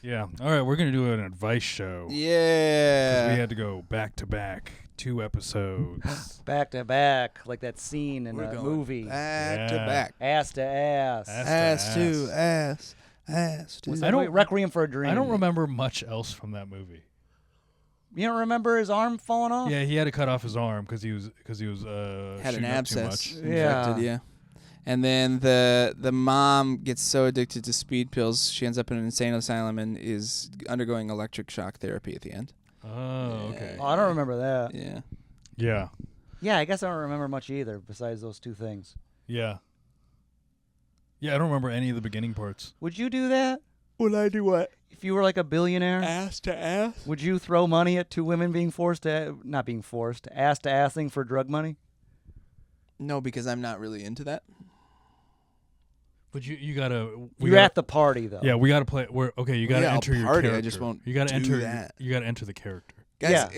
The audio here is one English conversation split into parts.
Yeah. All right, we're going to do an advice show. Yeah. 'Cause we had to go back to back, 2 episodes. Back to back, like that scene in We're a going movie. back to Yeah. back. Ass to ass. Ass to ass. Ass to Was I that don't- Requiem for a Dream. I don't remember much else from that movie. You don't remember his arm falling off? Yeah, he had to cut off his arm because he was had an shooting up abscess too much. infected, yeah. And then the mom gets so addicted to speed pills, she ends up in an insane asylum and is undergoing electric shock therapy at the end. Oh, okay. Oh, I don't remember that. Yeah. Yeah. Yeah, I guess I don't remember much either besides those 2 things. Yeah. Yeah, I don't remember any of the beginning parts. Would you do that? Would I do what? If you were like a billionaire? Ass to ass? Would you throw money at 2 women being forced to, not being forced, ass to assing for drug money? No, because I'm not really into that. But you gotta. You're at the party though. Yeah, we gotta play. You gotta Yeah, I'll enter your party, character. I just won't You gotta do enter that. You gotta enter the character. Guys, Yeah.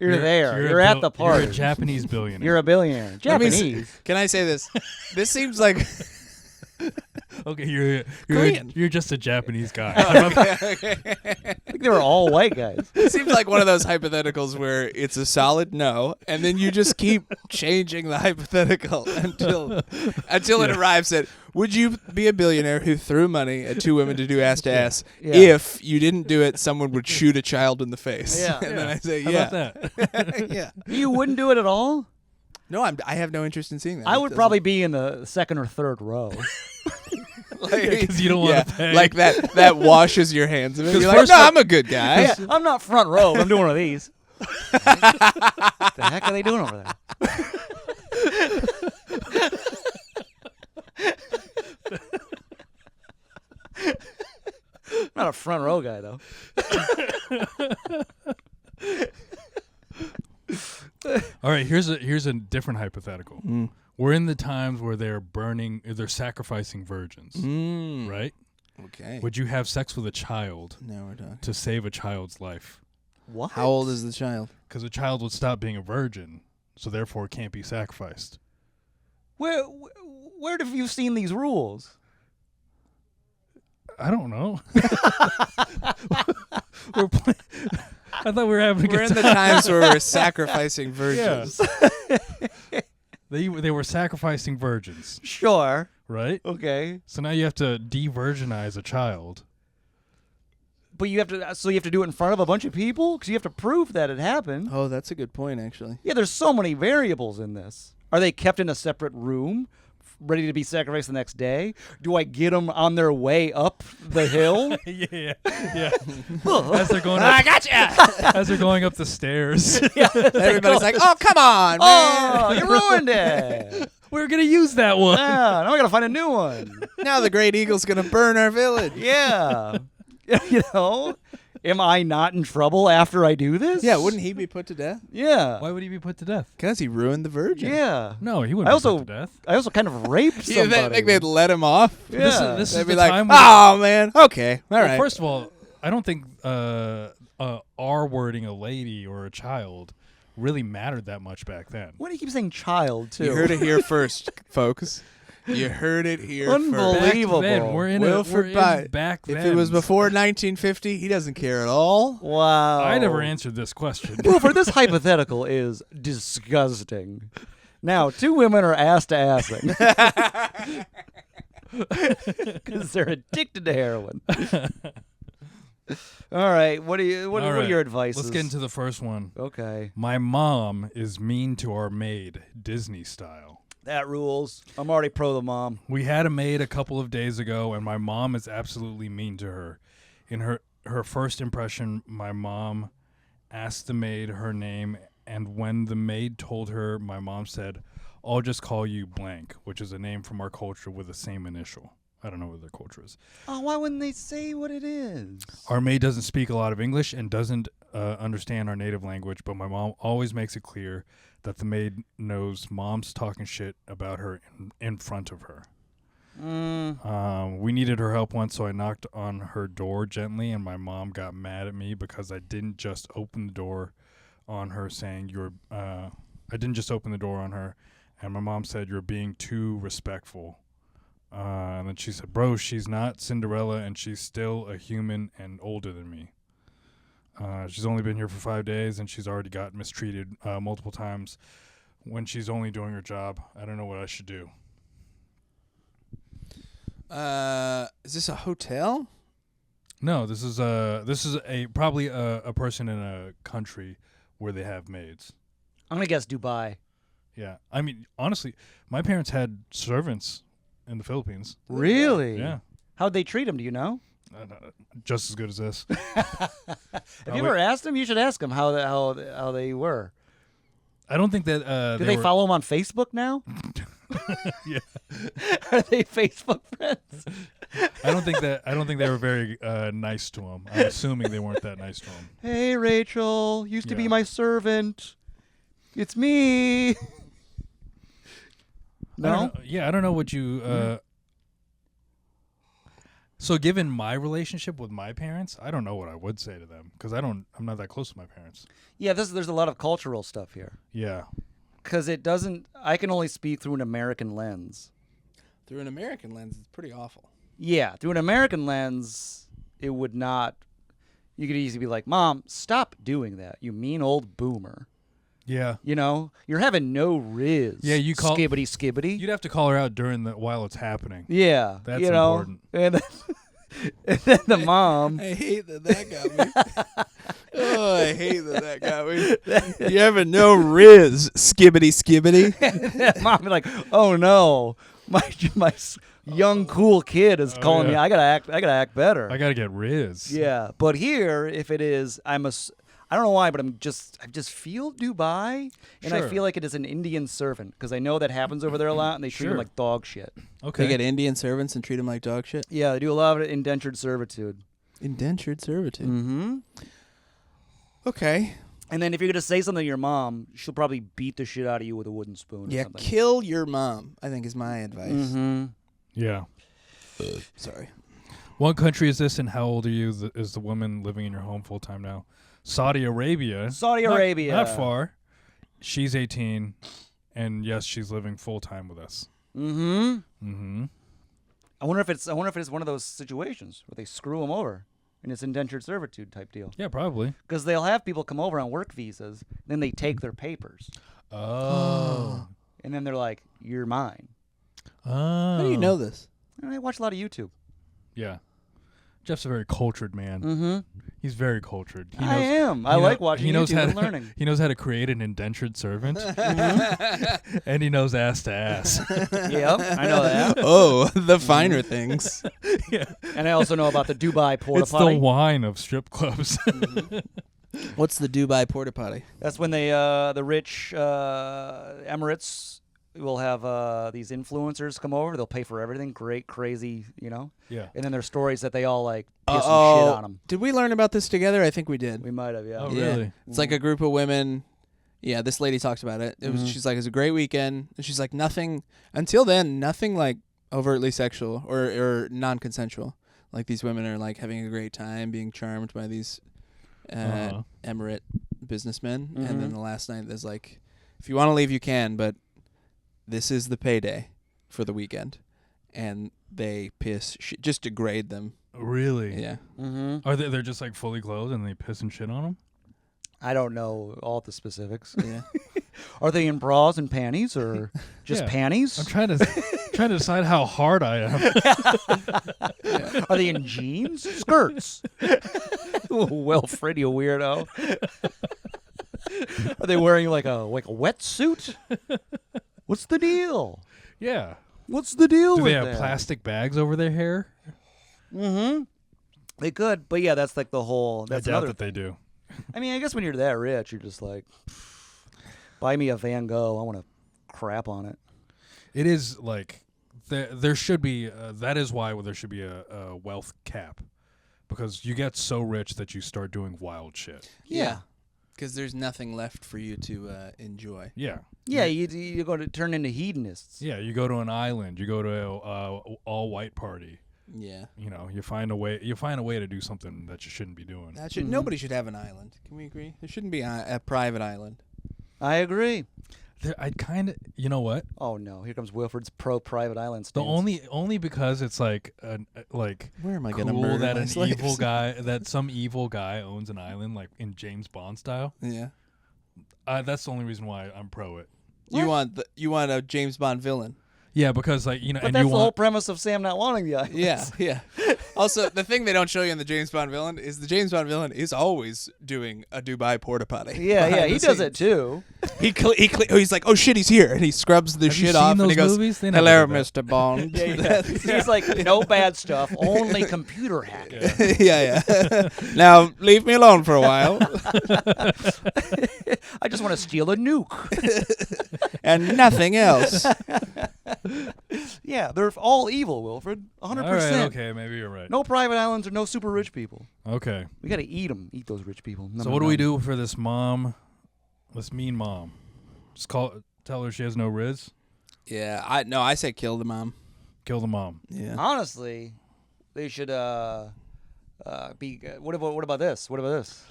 You're You're there. a You're at bil- the party. You're a Japanese billionaire. You're a billionaire. Let me Japanese. Can I say this? This seems like okay. Korean. You're just a Japanese guy. I think they were all white guys. It seems like one of those hypotheticals where it's a solid no, and then you just keep changing the hypothetical until it arrives at, would you be a billionaire who threw money at 2 women to do ass to ass? Yeah. If you didn't do it, someone would shoot a child in the face. Yeah. And then I say, How yeah. about that? Yeah. You wouldn't do it at all? No, I have no interest in seeing that. I It would doesn't- probably be in the 2nd or 3rd row. Because you don't want to pay. Like that washes your hands of it. 'Cause You're like, first no, of- I'm a good guy. Yeah, I'm not front row, but I'm doing one of these. What the heck are they doing over there? Not a front row guy, though. All right, here's a different hypothetical. We're in the times where they're sacrificing virgins, right? Okay. Would you have sex with a child Now we're done. to save a child's life? What? How old is the child? Because a child would stop being a virgin, so therefore it can't be sacrificed. Where have you seen these rules? I don't know. I thought we were having a We're good in the time. times where we're sacrificing virgins. They were sacrificing virgins, Sure. right? Okay. So now you have to de-virginize a child. But you have to do it in front of a bunch of people? Because you have to prove that it happened. Oh, that's a good point, actually. Yeah, there's so many variables in this. Are they kept in a separate room, ready to be sacrificed the next day? Do I get them on their way up the hill? yeah. As they're going up, I gotcha! as they're going up the stairs. Everybody's like, oh, come on, man. Oh, you ruined it! We're gonna use that one. Yeah, now I gotta find a new one. Now the great eagle's going to burn our village. Yeah. You know? Am I not in trouble after I do this? Yeah, wouldn't he be put to death? Yeah. Why would he be put to death? Because he ruined the virgin. Yeah. No, he wouldn't I be also put to death. I also kind of raped You somebody. think they'd let him off? Yeah. This They'd is be the like, time when- oh, man, okay, all right. Well, first of all, I don't think R wording a lady or a child really mattered that much back then. Why do you keep saying child, too? You heard it here first, folks. You heard it here Unbelievable. first. Back then, we're in Wilfred back then. If it was before 1950, he doesn't care at all. Wow. I never answered this question. Wilfred, this hypothetical is disgusting. Now, 2 women are ass to assing. Because they're addicted to heroin. All right. What are your advices? Let's get into the first one. Okay. My mom is mean to our maid, Disney style. That rules. I'm already pro the mom. We had a maid a couple of days ago, and my mom is absolutely mean to her. In her first impression, my mom asked the maid her name, and when the maid told her, my mom said, I'll just call you blank, which is a name from our culture with the same initial. I don't know what their culture is. Oh, why wouldn't they say what it is? Our maid doesn't speak a lot of English and doesn't understand our native language, but my mom always makes it clear that the maid knows mom's talking shit about her in front of her. We needed her help once, so I knocked on her door gently, and my mom got mad at me because I didn't just open the door on her saying I didn't just open the door on her, and my mom said, you're being too respectful. And then she said, bro, she's not Cinderella, and she's still a human and older than me. She's only been here for 5 days, and she's already got mistreated multiple times when she's only doing her job. I don't know what I should do. Is this a hotel? No, this is probably a person in a country where they have maids. I'm gonna guess Dubai. Yeah, I mean, honestly, my parents had servants in the Philippines. Really? Yeah, How'd they treat him? Do you know? just as good as this. Have you ever asked them? You should ask them how they were. I don't think that. Do they follow him on Facebook now? Yeah. Are they Facebook friends? I don't think they were very nice to him. I'm assuming they weren't that nice to him. Hey, Rachel, used to be Yeah. my servant. It's me. No? I don't know what you. So, given my relationship with my parents, I don't know what I would say to them because I'm not that close to my parents. Yeah, there's a lot of cultural stuff here. Yeah. Because I can only speak through an American lens. Through an American lens, it's pretty awful. Yeah, through an American lens, it would not. You could easily be like, Mom, stop doing that, you mean old boomer. Yeah. You know, you're having no riz. Yeah, you call skibbity. You'd have to call her out while it's happening. Yeah, That's you know, important. And then the mom. I hate that got me. Oh, I hate that got me. You having no riz, skibbity. Mom be like, "Oh no, my young cool kid is calling me. yeah. I gotta act better." I gotta get riz. Yeah, but here, if it is, I don't know why, but I just feel Dubai, and I Sure. feel like it is an Indian servant because I know that happens over there a lot, and they treat them Sure. like dog shit. Okay. They get Indian servants and treat them like dog shit. Yeah, they do a lot of indentured servitude. Indentured servitude. Mm-hmm. Okay. And then if you're gonna say something to your mom, she'll probably beat the shit out of you with a wooden spoon. Yeah, or something. kill your mom, I think is my advice. Mm-hmm. Yeah. Sorry. What country is this, and how old are you? Is the woman living in your home full time now? Saudi Arabia. Arabia. Not far. She's 18, and yes, she's living full time with us. Mm-hmm. Mm-hmm. I wonder if it's one of those situations where they screw them over, and it's indentured servitude type deal. Yeah, probably. Because they'll have people come over on work visas, then they take their papers, Oh. and then they're like, "You're mine." Oh. How do you know this? And I watch a lot of YouTube. Yeah. Jeff's a very cultured man. Mm-hmm. He's very cultured. He I am. I he like know- watching he knows YouTube how and to, learning. He knows how to create an indentured servant, and he knows ass to ass. Yep, I know that. Oh, the finer things. Yeah. And I also know about the Dubai porta It's the potty. wine of strip clubs. What's the Dubai porta potty? That's when the rich Emirates will have these influencers come over. They'll pay for everything. Great, crazy, you know. Yeah. And then there's stories that they all like piss and shit on them. Did we learn about this together? I think we did. We might have, yeah. Oh, Yeah. really? It's like a group of women. Yeah, this lady talked about it. It was. She's like, it was a great weekend. And she's like, nothing until then, nothing like overtly sexual or non-consensual. Like these women are like having a great time, being charmed by these Emirate businessmen. And then the last night, there's like, if you want to leave, you can, but this is the payday for the weekend. And they just degrade them. Really? Yeah. Mm-hmm. Are they're just like fully clothed and they piss and shit on them? I don't know all the specifics. Yeah. Are they in bras and panties or just Yeah. panties? I'm trying to decide how hard I am. Are they in jeans? Skirts? Wilfred, you weirdo. Are they wearing like a wetsuit? What's the deal? Yeah. What's the deal Do with they have that? plastic bags over their hair? Mm-hmm. They could, but yeah, that's like the whole. That's I doubt another. that they do. I mean, I guess when you're that rich, you're just like, buy me a Van Gogh. I want to crap on it. It is like there should be. That is why there should be a wealth cap, because you get so rich that you start doing wild shit. Yeah. Because there's nothing left for you to enjoy. Yeah. Yeah, you're going to turn into hedonists. Yeah. You go to an island. You go to a all white party. Yeah. You know, you find a way. You find a way to do something that you shouldn't be doing. That should Nobody should have an island. Can we agree? There shouldn't be a private island. I agree. I'd kind of, you know what? Oh no, here comes Wilfred's pro private island stance. Only because it's like Where am I gonna cool murder that my an slaves? evil guy that some evil guy owns an island like in James Bond style. Yeah. That's the only reason why I'm pro it. You want a James Bond villain. Yeah, because like but and that's you the whole want premise of Sam not wanting the island. Yeah. Also, the thing they don't show you in the James Bond villain is the James Bond villain is always doing a Dubai porta potty. Yeah, he the does scenes. it too. He's like, oh shit, he's here, and he scrubs the Have you shit seen off, and those he goes, movies? They never "Hello, did that. Mr. Bond." He's like, no bad stuff, only computer hacking. Yeah. Now leave me alone for a while, I just want to steal a nuke. and nothing else. Yeah, they're all evil, Wilfred. 100%. all right, okay, maybe you're right. No private islands or no super rich people. Okay. We got to eat them. Eat those rich people. So what do we do for this mom? This mean mom. Just tell her she has no riz. Yeah, I say kill the mom. Kill the mom. Yeah. Honestly, they should be. What about this? What about this?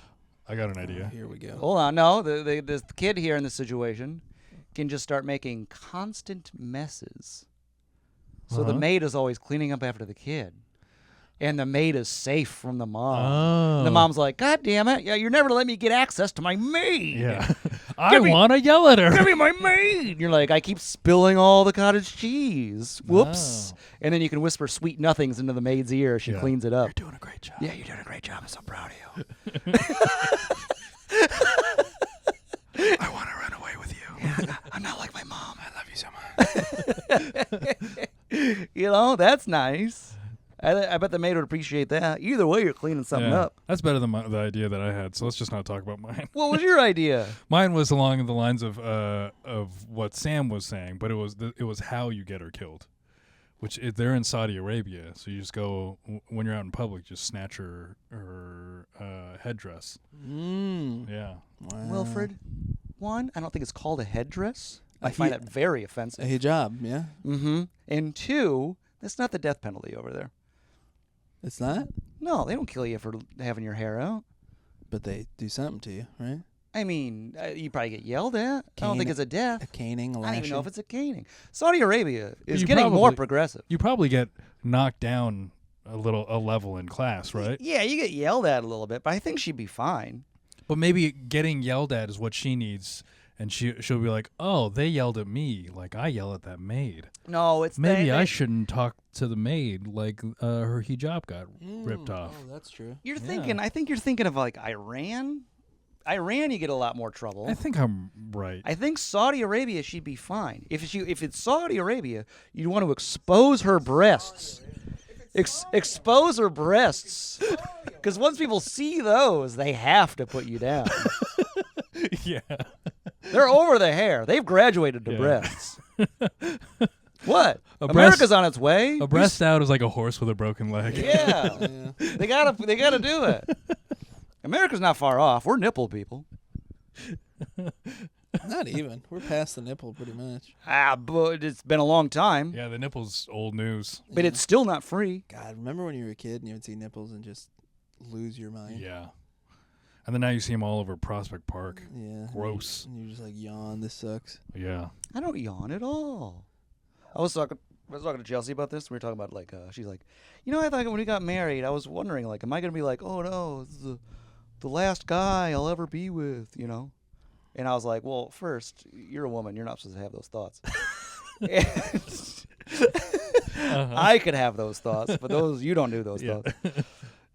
I got an idea. Here we go. Hold on. No, the kid here in this situation can just start making constant messes. So the maid is always cleaning up after the kid. And the maid is safe from the mom. Oh. The mom's like, God damn it. Yeah, you're never going to let me get access to my maid. Yeah. I want to yell at her. Give me my maid. You're like, I keep spilling all the cottage cheese. Whoops. Oh. And then you can whisper sweet nothings into the maid's ear. She cleans it up. You're doing a great job. Yeah, you're doing a great job. I'm so proud of you. I want to run away with you. Yeah, I'm not like my mom. I love you so much. You know, that's nice. I bet the maid would appreciate that. Either way, you're cleaning something Yeah. up. That's better than the idea that I had. So let's just not talk about mine. What was your idea? Mine was along the lines of what Sam was saying, but it was how you get her killed. Which they're in Saudi Arabia, so you just go when you're out in public, just snatch her headdress. Yeah. Wow. Wilfred, one, I don't think it's called a headdress. I find that very offensive. A hijab, yeah. Mm-hmm. And two, that's not the death penalty over there. It's not? No, they don't kill you for having your hair out. But they do something to you, right? I mean, you probably get yelled at. I don't think it's a death. A caning, a I lashing. don't even know if it's a caning. Saudi Arabia is You getting more probably- progressive. You probably get knocked down a level in class, right? Yeah, you get yelled at a little bit, but I think she'd be fine. But maybe getting yelled at is what she needs, and she'll be like, "Oh, they yelled at me, like I yell at that maid. No, it's Maybe I shouldn't talk to the maid like her hijab got ripped off." Oh, that's true. You're thinking. I think you're thinking of like Iran. Iran, you get a lot more trouble. I think I'm right. I think Saudi Arabia, she'd be fine. If it's Saudi Arabia, you'd want to expose her breasts. Expose her breasts. Because once people see those, they have to put you down. Yeah. They're over the hair. They've graduated to Yeah. breasts. What? A America's on its way. A breast out is like a horse with a broken leg. Yeah. They gotta do it. America's not far off. We're nipple people. Not even. We're past the nipple pretty much. But it's been a long time. Yeah, the nipple's old news. But it's still not free. God, remember when you were a kid and you would see nipples and just lose your mind? Yeah. And then now you see them all over Prospect Park. Yeah. Gross. And you just like yawn. This sucks. Yeah. I don't yawn at all. I was talking to Chelsea about this. We were talking about like she's like, I thought when we got married, I was wondering like, am I gonna be like, oh no, this is the last guy I'll ever be with, And I was like, well, first, you're a woman. You're not supposed to have those thoughts. I could have those thoughts, but you don't do those thoughts.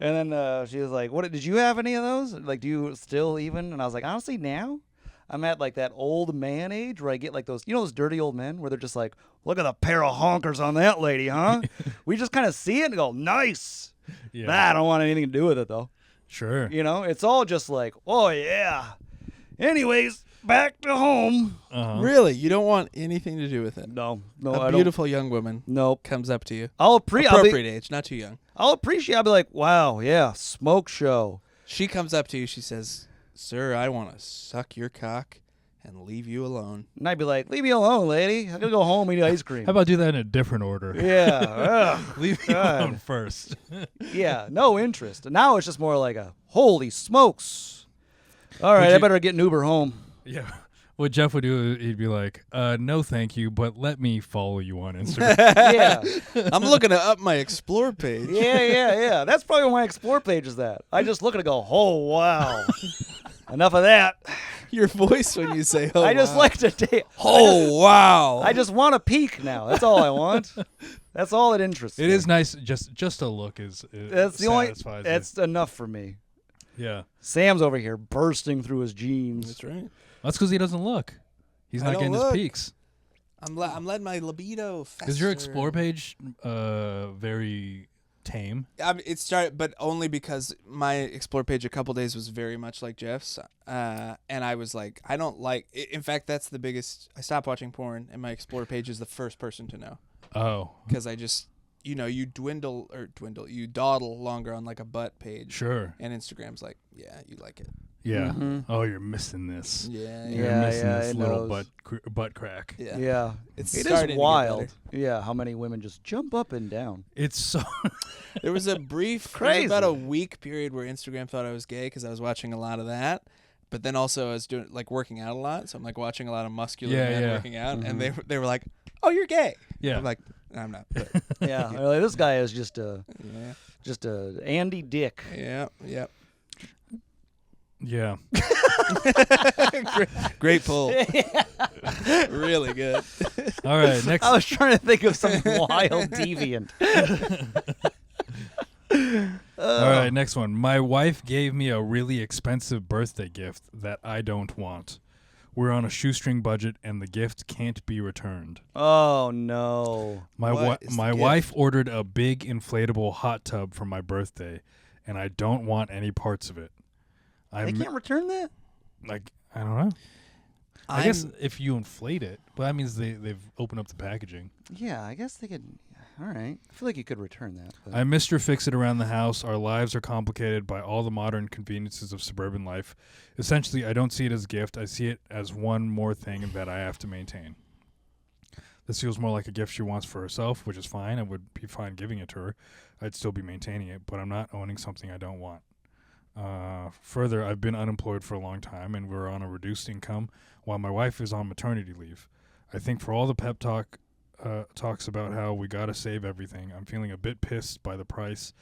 And then she was like, "What? Did you have any of those? Like, do you still even?" And I was like, "Honestly, now I'm at like that old man age where I get like those, those dirty old men where they're just like, look at the pair of honkers on that lady, huh?" We just kind of see it and go, "Nice." Yeah. Nah, I don't want anything to do with it though. Sure. It's all just like, "Oh yeah." Anyways, back to home. Uh-huh. Really? You don't want anything to do with it? No, A beautiful young woman Nope. comes up to you. Appropriate age, not too young. I'll appreciate. I'll be like, "Wow, yeah, smoke show." She comes up to you. She says, "Sir, I want to suck your cock and leave you alone." And I'd be like, "Leave me alone, lady. I'm gonna go home and eat ice cream." How about do that in a different order? Yeah. Leave me God. alone first. Yeah, no interest. Now it's just more like a holy smokes. All right, Would I you- better get an Uber home. Yeah. what Jeff would do, he'd be like, no, thank you, but let me follow you on Instagram. Yeah. I'm looking to up my explore page. Yeah. That's probably where my explore page is at. I just look at it and go, oh, wow. Enough of that. Your voice when you say, "Oh, I just wow." like to date. Oh, wow. I just want a peek now. That's all I want. That's all that interests me. It is nice. Just a look is That's the only. satisfies That's enough for me. you. Yeah. Sam's over here bursting through his jeans. That's right. That's because he doesn't look. He's I not don't getting look. his peaks. I'm letting my libido fester. Is your explore page very tame? It started, but only because my explore page a couple days was very much like Jeff's, and I was like, I don't like. In fact, that's the biggest. I stopped watching porn, and my explore page is the first person to know Oh, because I just, you dawdle longer on like a butt page. sure. And Instagram's like, yeah, you like it. Yeah. Mhm. Oh, you're missing this. Yeah, You're Yeah, missing yeah, this it little knows. butt crack. yeah. Yeah. It's It starting to is get wild. better. Yeah, how many women just jump up and down. It's so. There was a brief, Crazy. about a week period where Instagram thought I was gay because I was watching a lot of that. But then also I was doing like working out a lot, so I'm like watching a lot of muscular men Yeah. working out, and they were like, "Oh, you're gay." Yeah. I'm like, "I'm not." But Yeah. They're like, this guy is just a yeah, Andy Dick. yeah. Yeah. Great pull. Really good. All right. Next. I was trying to think of some wild deviant. All right. Next one. My wife gave me a really expensive birthday gift that I don't want. We're on a shoestring budget, and the gift can't be returned. Oh no. What is the My gift? wife ordered a big inflatable hot tub for my birthday, and I don't want any parts of it. They I'm can't return that? like, I don't know. I guess if you inflate it, but that means they've opened up the packaging. Yeah, I guess they could. All right. I feel like you could return that. But. I Mr. Fix It around the house. Our lives are complicated by all the modern conveniences of suburban life. Essentially, I don't see it as a gift. I see it as one more thing that I have to maintain. This feels more like a gift she wants for herself, which is fine. I would be fine giving it to her. I'd still be maintaining it, but I'm not owning something I don't want. Further, I've been unemployed for a long time, and we're on a reduced income while my wife is on maternity leave. I think for all the pep talks about how we gotta save everything, I'm feeling a bit pissed by the price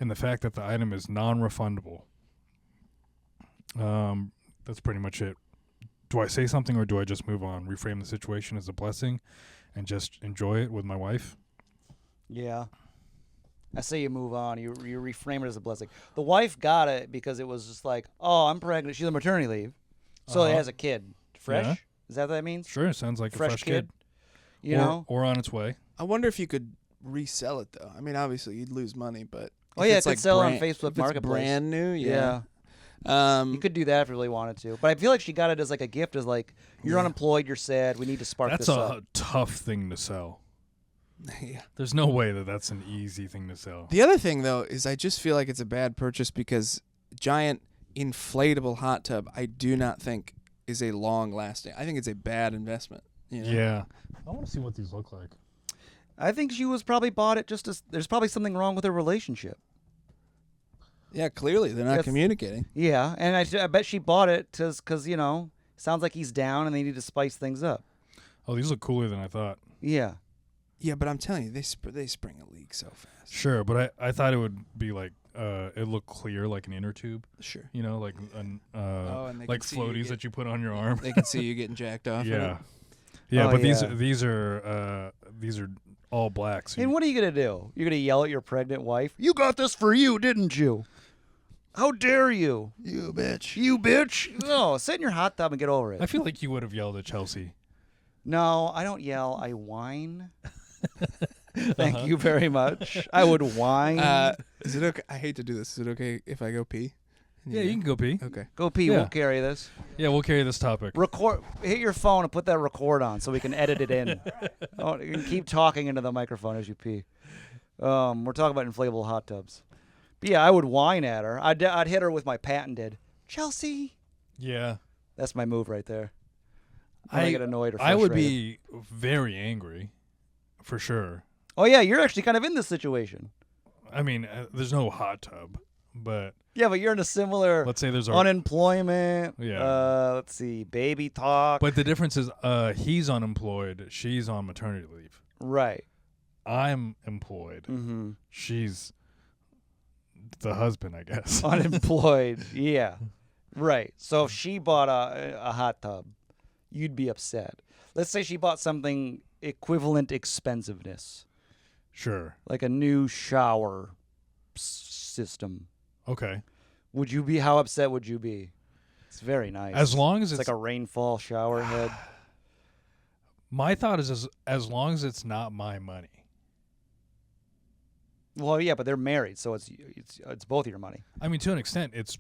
and the fact that the item is non-refundable. That's pretty much it. Do I say something or do I just move on? Reframe the situation as a blessing and just enjoy it with my wife? Yeah. I say you move on. You reframe it as a blessing. The wife got it because it was just like, oh, I'm pregnant. She's on maternity leave. So it has a kid. Fresh? Yeah. Is that what that means? Sure, sounds like Fresh a fresh kid. You know? Or on its way. I wonder if you could resell it though. I mean, obviously you'd lose money, but Oh, if yeah, it's it could sell on brand- Facebook if it's Marketplace. brand new, Yeah. yeah. You could do that if you really wanted to. But I feel like she got it as like a gift, as like, you're Yeah. unemployed, you're sad, we need to spark That's this a up. tough thing to sell. Yeah. There's no way that that's an easy thing to sell. The other thing though is I just feel like it's a bad purchase because giant inflatable hot tub I do not think is a long lasting. I think it's a bad investment. You know? Yeah. I want to see what these look like. I think she was probably bought it just as, there's probably something wrong with her relationship. Yeah, clearly they're not That's- communicating. Yeah, and I bet she bought it because, you know, sounds like he's down and they need to spice things up. Oh, these look cooler than I thought. Yeah. Yeah, but I'm telling you, they spring a leak so fast. Sure, but I thought it would be like it looked clear like an inner tube, Sure. you know, like an and they like can see you floaties get- that you put on your arm. They can see you getting jacked off. in Yeah. it. Yeah, Oh, but yeah. these are all black. So And what are you going to do? You're going to yell at your pregnant wife? You got this for you, didn't you? How dare you? You bitch. You bitch. No, sit in your hot tub and get over it. I feel like you would have yelled at Chelsea. No, I don't yell. I whine. Thank you very much. I would whine. Is it okay? I hate to do this. Is it okay if I go pee? Yeah, you can go pee. Okay. Go pee. yeah. We'll carry this. Yeah, we'll carry this topic. Record. Hit your phone and put that record on so we can edit it in. Oh, you can keep talking into the microphone as you pee. We're talking about inflatable hot tubs. But yeah, I would whine at her. I'd hit her with my patented Chelsea. Yeah. That's my move right there. I get annoyed or I would frustrated. be very angry, for sure. Oh yeah, you're actually kind of in this situation. I mean, there's no hot tub, but Yeah, but you're in a similar Let's say there's unemployment. Yeah. Let's see, baby talk. But the difference is he's unemployed, she's on maternity leave. Right. I'm employed. Mm-hmm. She's the husband, I guess. Unemployed. Yeah. Right. So if she bought a hot tub, you'd be upset. Let's say she bought something equivalent expensiveness, Sure. like a new shower system. Okay. Would you be? How upset would you be? It's very nice. As long as it's like a rainfall shower head. My thought is as long as it's not my money. Well, yeah, but they're married, so it's both your money. I mean, to an extent, it's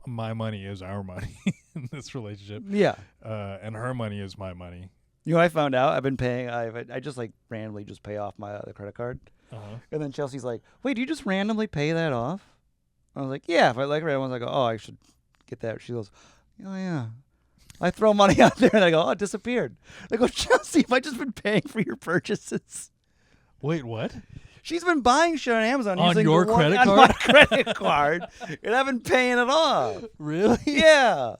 my money is our money in this relationship. Yeah. And her money is my money. You know what I found out? I've been paying. I just like randomly just pay off my other credit card, and then Chelsea's like, "Wait, do you just randomly pay that off?" I was like, "Yeah." If I like her, I was like, "Oh, I should get that." She goes, "Oh yeah." I throw money out there, and I go, "Oh, it disappeared." I go, "Chelsea, have I just been paying for your purchases?" Wait, what? She's been buying shit on Amazon On using your the one credit on card? my credit card, and I've been paying it off. Really? Yeah.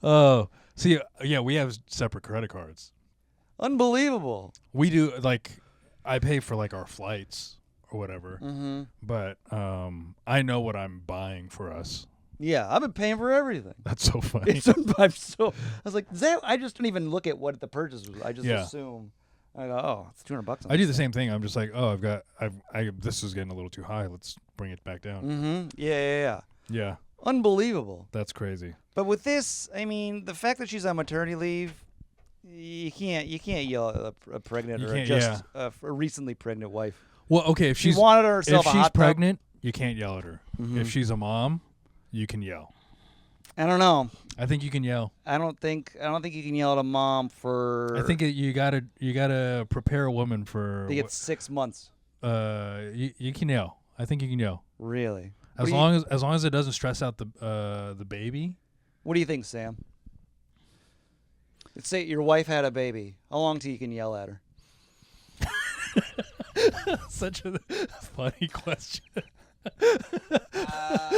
Oh, see, yeah, we have separate credit cards. Unbelievable. We do, like, I pay for, like, our flights or whatever. Mm-hmm. But I know what I'm buying for us. Yeah, I've been paying for everything. That's so funny. I was like, I just don't even look at what the purchase was. I just assume. I go, oh, it's $200. I do the same thing. I'm just like, oh, this is getting a little too high. Let's bring it back down. Mm-hmm. Yeah. Yeah. Unbelievable. That's crazy. But with this, I mean, the fact that she's on maternity leave, you can't yell at a pregnant or just a recently pregnant wife. Well, okay, if she wanted herself a hot tub. Pregnant, you can't yell at her. Mm-hmm. If she's a mom, you can yell. I don't know. I think you can yell. I don't think you can yell at a mom for. I think you gotta prepare a woman for. I think it's 6 months. You can yell. I think you can yell. Really? As long as it doesn't stress out the baby. What do you think, Sam? Let's say your wife had a baby. How long till you can yell at her? Such a funny question.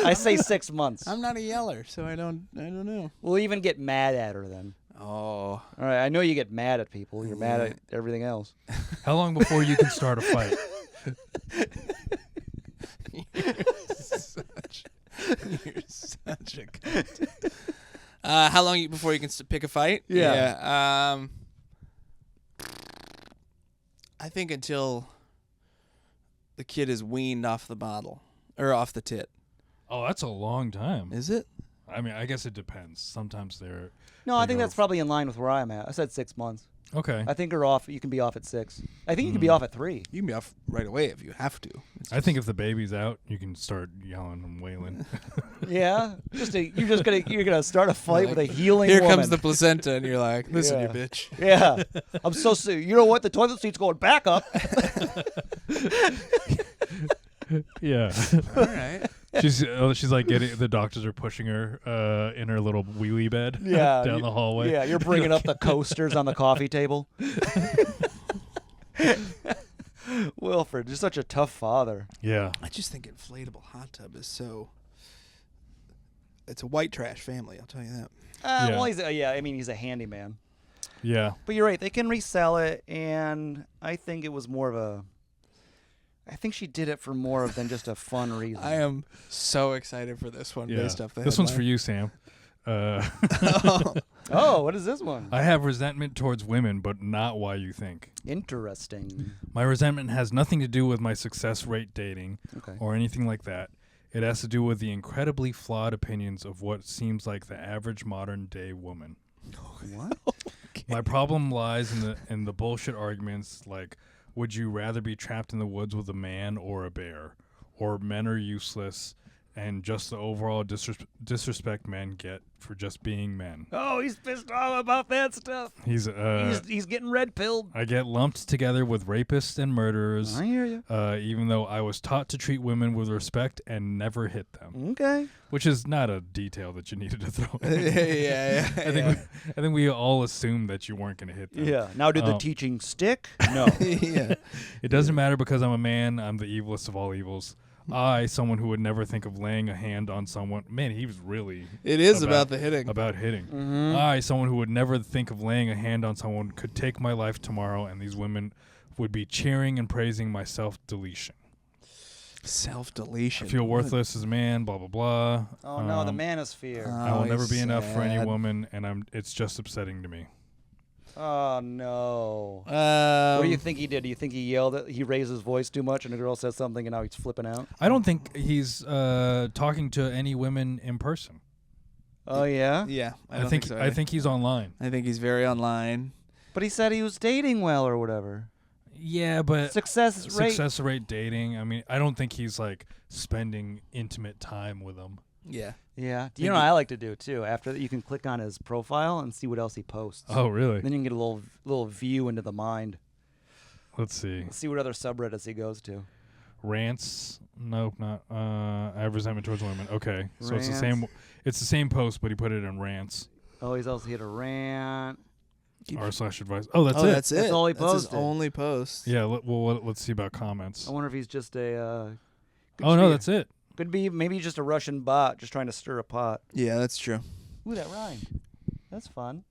I say 6 months. I'm not a yeller, so I don't know. We'll even get mad at her then. Oh. All right, I know you get mad at people. You're mad at everything else. How long before you can start a fight? You're such a cunt. How long before you can pick a fight? Yeah. I think until the kid is weaned off the bottle or off the tit. Oh, that's a long time. Is it? I mean, I guess it depends. Sometimes they're. No, I think that's probably in line with where I'm at. I said 6 months. Okay. I think you can be off at 6. I think you can be off at 3. You can be off right away if you have to. I think if the baby's out, you can start yelling and wailing. Yeah, you're gonna start a fight with a healing Here woman. comes the placenta, and you're like, listen, you bitch. Yeah, I'm so sick. You know what? The toilet seat's going back up. Yeah. All right. She's like getting, the doctors are pushing her in her little wheelie bed down the hallway. Yeah, you're bringing up the coasters on the coffee table. Wilfred, you're such a tough father. Yeah. I just think inflatable hot tub is so. It's a white trash family, I'll tell you that. Well, he's a handyman. Yeah. But you're right. They can resell it, and I think it was more of a. I think she did it for more than just a fun reason. I am so excited for this one based off the This one's headline. for you, Sam. Oh, what is this one? I have resentment towards women, but not why you think. Interesting. My resentment has nothing to do with my success rate dating or anything like that. It has to do with the incredibly flawed opinions of what seems like the average modern day woman. What? My problem lies in the bullshit arguments like, would you rather be trapped in the woods with a man or a bear? Or men are useless, and just the overall disrespect men get for just being men. Oh, he's pissed off about that stuff. He's getting red-pilled. I get lumped together with rapists and murderers. I hear you. Even though I was taught to treat women with respect and never hit them. Okay. Which is not a detail that you needed to throw in. Yeah. I think we all assumed that you weren't going to hit them. Yeah. Now, did the teaching stick? No. Yeah. It doesn't matter because I'm a man. I'm the evilest of all evils. I, someone who would never think of laying a hand on someone. Man, he was really. It is about the hitting. About hitting. Mm-hmm. I, someone who would never think of laying a hand on someone, could take my life tomorrow, and these women would be cheering and praising my self-deletion. Self-deletion. I feel worthless as a man, blah, blah, blah. Oh, no, the manosphere. I will never be enough for any sad. woman, and it's just upsetting to me. Oh, no. What do you think he did? Do you think he yelled? He raised his voice too much and the girl said something and now he's flipping out? I don't think he's talking to any women in person. Oh, yeah? Yeah, I I don't think so. I think he's online. I think he's very online. But he said he was dating well or whatever. Yeah, but Success rate. dating. I mean, I don't think he's like spending intimate time with them. Yeah. Yeah. You know what I like to do, too? After that, you can click on his profile and see what else he posts. Oh, really? Then you can get a little view into the mind. Let's see. See what other subreddits he goes to. Rants? Nope, not. I have resentment towards women. Okay, so it's the Rants. same. It's the same post, but he put it in rants. Oh, he's also hit a rant. r/advice. Oh, that's it. That's it. That's all he That's his posted. only post. Yeah. Let's see about comments. I wonder if he's just a... Oh no, that's it. Could be maybe just a Russian bot just trying to stir a pot. Yeah, that's true. Ooh, that rhymed. That's fun.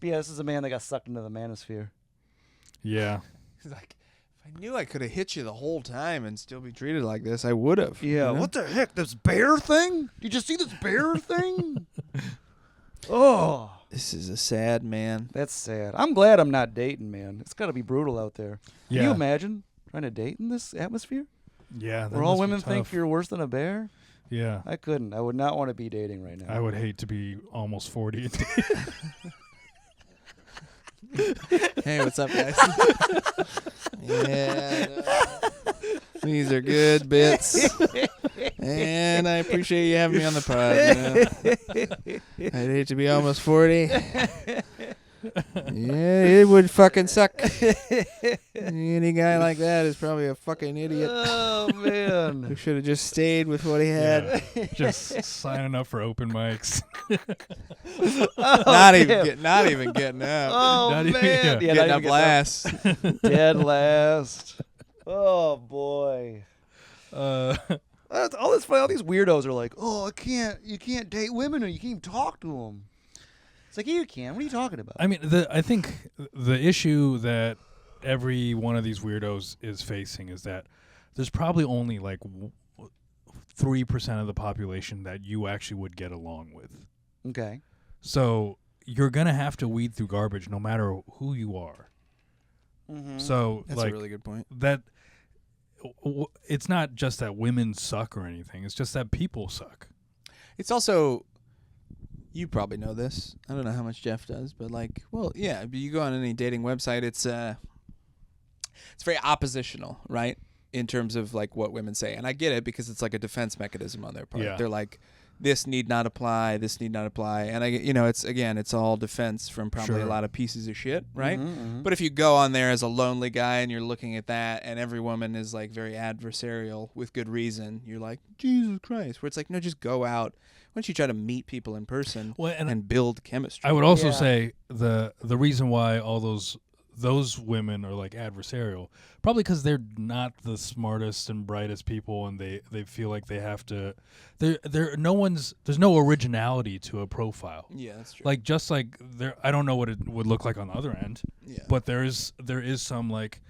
But yeah, this is a man that got sucked into the manosphere. Yeah. He's like, if I knew I could have hit you the whole time and still be treated like this, I would have. Yeah, what the heck? This bear thing? Did you see this bear thing? Oh. This is a sad man. That's sad. I'm glad I'm not dating, man. It's got to be brutal out there. Can you Yeah. imagine trying to date in this atmosphere? Yeah. that Where all must be women think tough. you're worse than a bear? Yeah. I couldn't. I would not want to be dating right now. I would hate to be almost 40. Hey, what's up, guys? Yeah. These are good bits. And I appreciate you having me on the pod. I'd hate to be almost 40. Yeah, it would fucking suck. Any guy like that is probably a fucking idiot. Oh, man. Who should have just stayed with what he had. Yeah. Just signing up for open mics. Not even getting up. Oh, Not even- man. yeah. Getting not up even last. Dead last. Oh, boy. Uh, All this funny. All these weirdos are like, "Oh, you can't date women, or you can't even talk to them." It's like, yeah, you can. What are you talking about? I mean, I think the issue that every one of these weirdos is facing is that there's probably only like 3% of the population that you actually would get along with. Okay. So you're gonna have to weed through garbage no matter who you are. Mm-hmm. So That's like a really good point. that. It's not just that women suck or anything. It's just that people suck. It's also, you probably know this. I don't know how much Jeff does, but like, well, yeah. But you go on any dating website, it's very oppositional, right? In terms of like what women say, and I get it because it's like a defense mechanism on their part. Yeah. They're like, this need not apply, this need not apply, and it's all defense from probably a Sure. lot of pieces of shit, right? Mm-hmm. But if you go on there as a lonely guy and you're looking at that, and every woman is like very adversarial with good reason, you're like, Jesus Christ. Where it's like, no, just go out. Why don't you try to meet people in person Well, and build chemistry? I would also Yeah. say the reason why all those women are like adversarial, probably because they're not the smartest and brightest people, and they feel like they have to. There's no originality to a profile. Yeah, that's true. Like just like there, I don't know what it would look like on the other end, yeah. but there is some like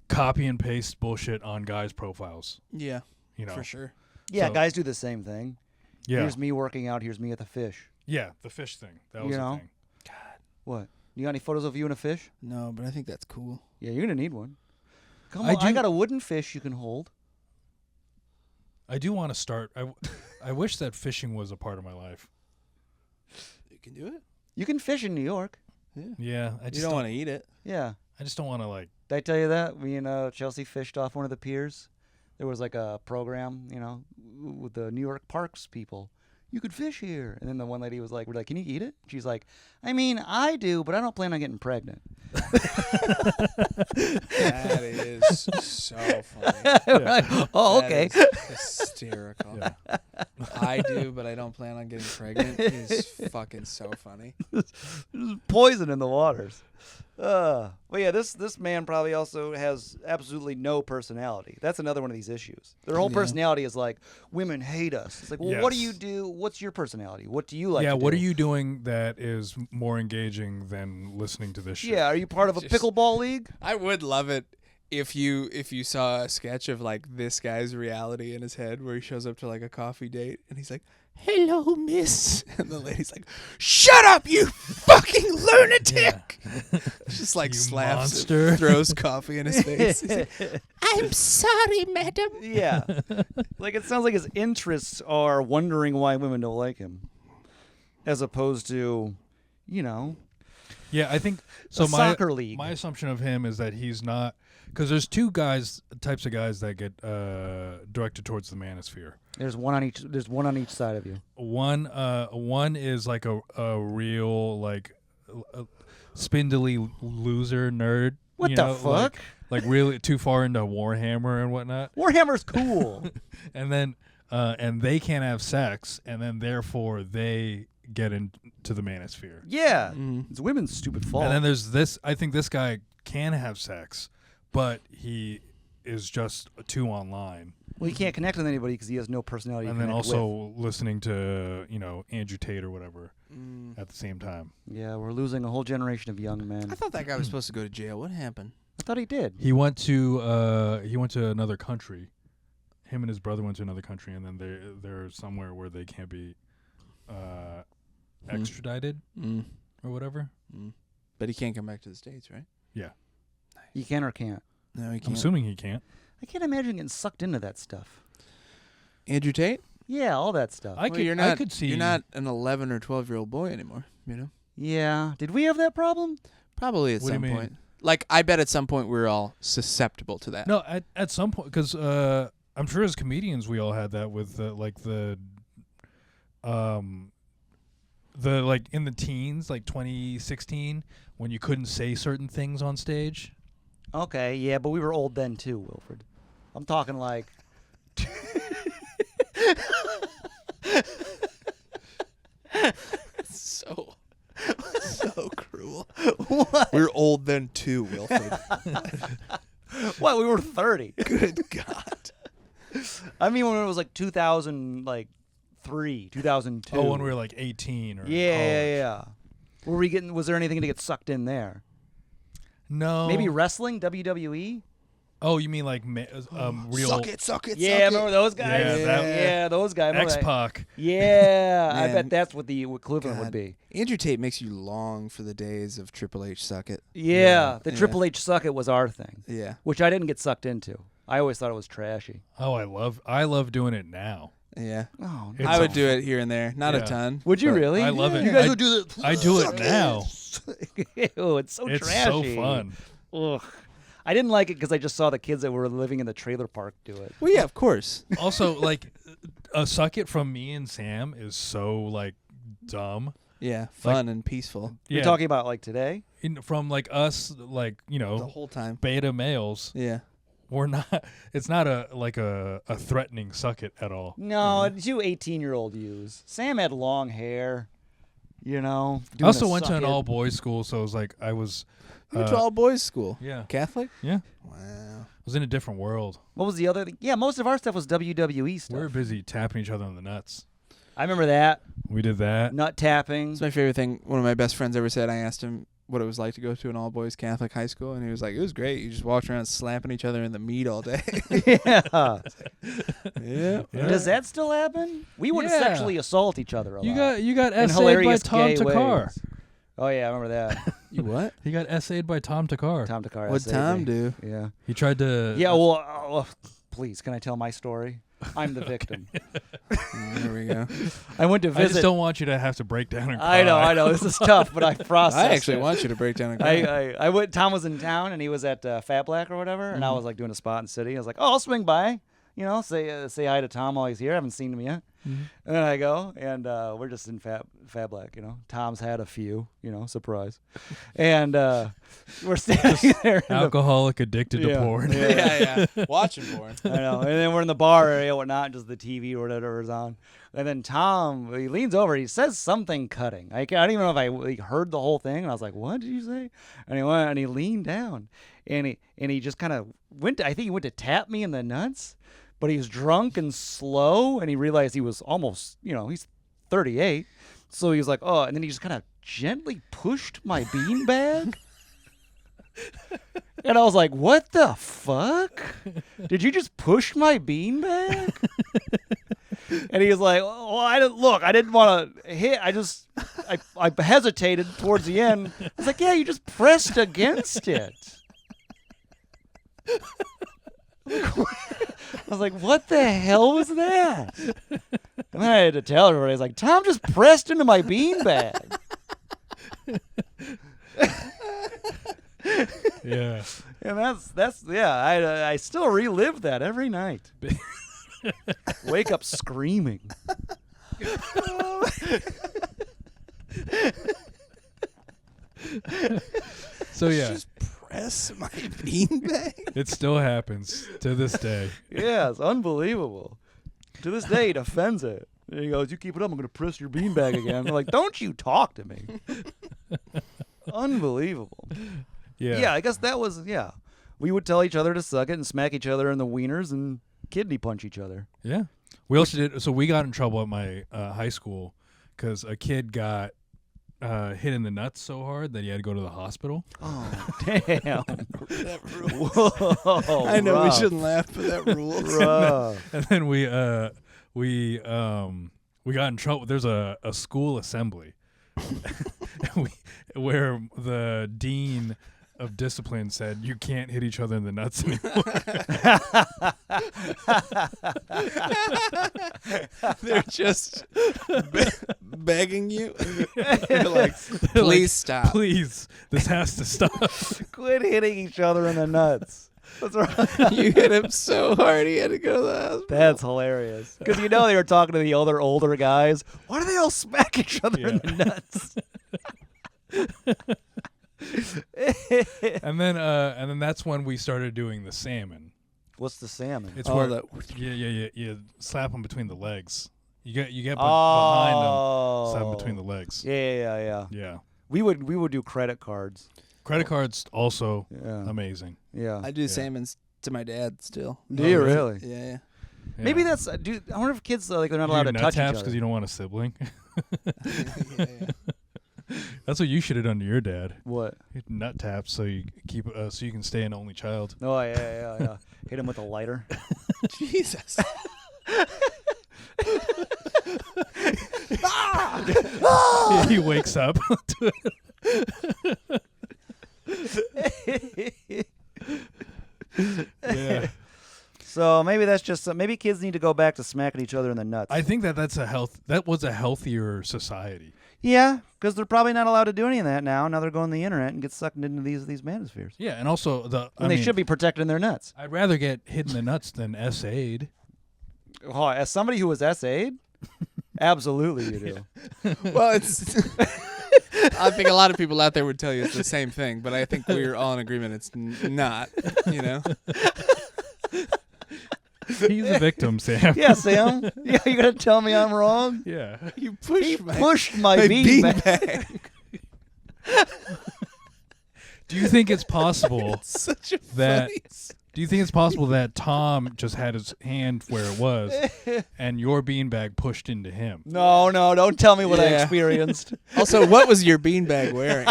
copy and paste bullshit on guys' profiles. Yeah, You know, for sure. Yeah, So- guys do the same thing. yeah, Here's me working out. Here's me at the fish. yeah, the fish thing. That was You the know? thing. What? You got any photos of you and a fish? No, but I think that's cool. Yeah, you're gonna need one. Come I on, I do- got a wooden fish you can hold. I do want to start. I wish that fishing was a part of my life. You can do it. You can fish in New York. Yeah. Yeah, I You just don't want to eat it. Yeah. I just don't want to like. Did I tell you that? Me and Chelsea fished off one of the piers. There was like a program, with the New York Parks people. You could fish here. And then the one lady was like, we're like, can you eat it? She's like, I mean, I do, but I don't plan on getting pregnant. That is so funny. Like, oh, That okay. is hysterical. Yeah. I do, but I don't plan on getting pregnant. Is fucking so funny. There's poison in the waters. Well, yeah, this man probably also has absolutely no personality. That's another one of these issues. Their whole personality is like, women hate us. It's like, well, what do you do? What's your personality? What do you like to do? What are you doing that is more engaging than listening to this shit? Yeah, are you part of a pickleball league? I would love it if you saw a sketch of like this guy's reality in his head where he shows up to like a coffee date and he's like, "Hello, miss," and the lady's like, "Shut up, you fucking lunatic!" Just like You slaps monster. and throws coffee in his face. He's like, "I'm sorry, madam." Yeah. Like, it sounds like his interests are wondering why women don't like him, as opposed to, Yeah, I think so. A soccer league. My assumption of him is that he's not, because there's two types of guys that get directed towards the manosphere. There's one on each side of you. One is like a real like spindly loser nerd. What the fuck? Like really too far into Warhammer and whatnot. Warhammer's cool. And then and they can't have sex, and then therefore they get into the manosphere. Yeah. It's women's stupid fault. And then there's this. I think this guy can have sex, but he is just too online. Well, he can't connect with anybody because he has no personality. And to then connect also listening to Andrew Tate or whatever at the same time. with. Yeah, we're losing a whole generation of young men. I thought that guy was supposed to go to jail. What happened? I thought he did. He went to another country. Him and his brother went to another country, and then they're somewhere where they can't be extradited or whatever. But he can't come back to the States, right? Yeah, You can or can't. No, he can't. I'm assuming he can't. I can't imagine getting sucked into that stuff. Andrew Tate? Yeah, all that stuff. I could see You're not an 11 or 12-year-old boy anymore, Yeah. Did we have that problem? Probably at What do you some mean? point. Like, I bet at some point we're all susceptible to that. No, at some point, because I'm sure as comedians we all had that with the like in the teens, like 2016, when you couldn't say certain things on stage. Okay, yeah, but we were old then too, Wilfred. I'm talking like... So cruel. What? We're old then too, Wilfred. What? We were 30. Good God. I mean, when it was like 2003, 2002. Oh, when we were like 18 or in college. Yeah. Was there anything to get sucked in there? No. Maybe wrestling, WWE? Oh, you mean like real Suck it. Yeah, remember those guys? Yeah, those guys. Remember that? X-Pac. Yeah, I Man. bet that's what the equivalent would God. be. Andrew Tate makes you long for the days of Triple H Suck It. Yeah, the Yeah. Triple H suck it was our thing, Yeah. which I didn't get sucked into. I always thought it was trashy. Oh, I love doing it now. Yeah. Oh, It's I would a- do it here and there. Not a Yeah. ton. would you but really? I love it. You guys I- would do that. I do it now. Ew, it's so It's trashy. so fun. Ugh. I didn't like it because I just saw the kids that were living in the trailer park do it. Well, yeah, of course. Also, like a suck it from me and Sam is so like dumb. Yeah, fun and peaceful Yeah, You're talking about like today? from like us, like the whole time. beta males. Yeah. We're not. It's not a threatening suck it at all. No, it's you 18-year-old use. Sam had long hair, doing I also a went to suck an it. all boys school, so it was like I was. You went to all boys school. Yeah, Catholic? yeah. Wow. I was in a different world. What was the other thing? Yeah, most of our stuff was WWE stuff. We were busy tapping each other on the nuts. I remember that. We did that. Nut tapping. It's my favorite thing. One of my best friends ever said, I asked him what it was like to go to an all-boys Catholic high school, and he was like, it was great. You just walked around slapping each other in the meat all day. Yeah. Yeah. Does that still happen? We would Yeah. sexually assault each other a lot. You got in essayed by hilarious Tom gay Thakkar. ways. Oh, yeah, I remember that. You what? He got essayed by Tom Thakkar. Tom Thakkar. What'd SA'd Tom me. do? Yeah. He tried to. Yeah, well, please, can I tell my story? I'm the victim. There we go. I went to I just visit. don't want you to have to break down and cry. I know. This is tough, but I processed I actually it. want you to break down and cry. I went. Tom was in town, and he was at Fat Black or whatever, and I was like doing a spot in the city. I was like, "Oh, I'll swing by, say hi to Tom while he's here. I haven't seen him yet." And then I go, and we're just in Fab Black, Tom's had a few, surprise. And we're standing there. Alcoholic, addicted to porn. Yeah. Watching porn. I know. And then we're in the bar area, whatnot, just the TV or whatever is on. And then Tom, he leans over, he says something cutting. I don't even know if I heard the whole thing. And I was like, what did you say? And he went and he leaned down. And he just kind of I think he went to tap me in the nuts. But he was drunk and slow, and he realized he was almost, he's 38. So he was like, oh, and then he just kind of gently pushed my beanbag. And I was like, what the fuck? Did you just push my beanbag? And he was like, well, I didn't want to hit. I hesitated towards the end. I was like, yeah, you just pressed against it. I was like, what the hell was that? And then I had to tell everybody, I was like, Tom just pressed into my beanbag. Yeah. And I still relive that every night. Wake up screaming. So yeah. Just press my beanbag. It still happens to this day. Yeah, it's unbelievable. To this day, he defends it. And he goes, you keep it up, I'm going to press your beanbag again. I'm like, don't you talk to me. Unbelievable. Yeah. Yeah, I guess that was, we would tell each other to suck it and smack each other in the wieners and kidney punch each other. Yeah. We also did, so we got in trouble at my high school because a kid got hit in the nuts so hard that he had to go to the hospital. Oh, damn. That rules. Whoa, I know we rough. shouldn't laugh, but that rules. Rough. And then we got in trouble. There's a school assembly where the dean of discipline said you can't hit each other in the nuts anymore. They're just begging you. They're like, please stop. Please, this has to stop. Quit hitting each other in the nuts. What's wrong? You hit him so hard he had to go to the hospital. That's hilarious. Because they were talking to the older guys. Why do they all smack each other in the nuts? And then that's when we started doing the salmon. What's the salmon? It's Oh, where that- you slap them between the legs. You get behind them, slap them between the legs. Yeah. We would do credit cards. Credit cards also Yeah. amazing. Yeah. I do salmons to my dad still. Do you really? really? Yeah. Yeah. Maybe that's. I wonder if kids they're not You allowed do to nut touch each taps other. because you don't want a sibling. Yeah. That's what you should have done to your dad. What? Hit nut taps so you keep so you can stay an only child. Oh yeah. Hit him with a lighter. Jesus. He wakes up. Yeah. So maybe that's just maybe kids need to go back to smacking each other in the nuts. I think that that was a healthier society. Yeah, because they're probably not allowed to do any of that now. Now they're going to the internet and get sucked into these manospheres. Yeah, and also They should be protecting their nuts. I'd rather get hit in the nuts than SA'd. Oh, as somebody who was SA'd, absolutely you do. Well, it's. I think a lot of people out there would tell you it's the same thing, but I think we're all in agreement it's not. He's a victim, Sam. Yeah, Sam. Yeah, you're gonna tell me I'm wrong? Yeah. You He pushed pushed my beanbag. Do you think it's possible Such a that? funny. Do you think it's possible that Tom just had his hand where it was, and your beanbag pushed into him? No, don't tell me what I Yeah. experienced. Also, what was your beanbag wearing?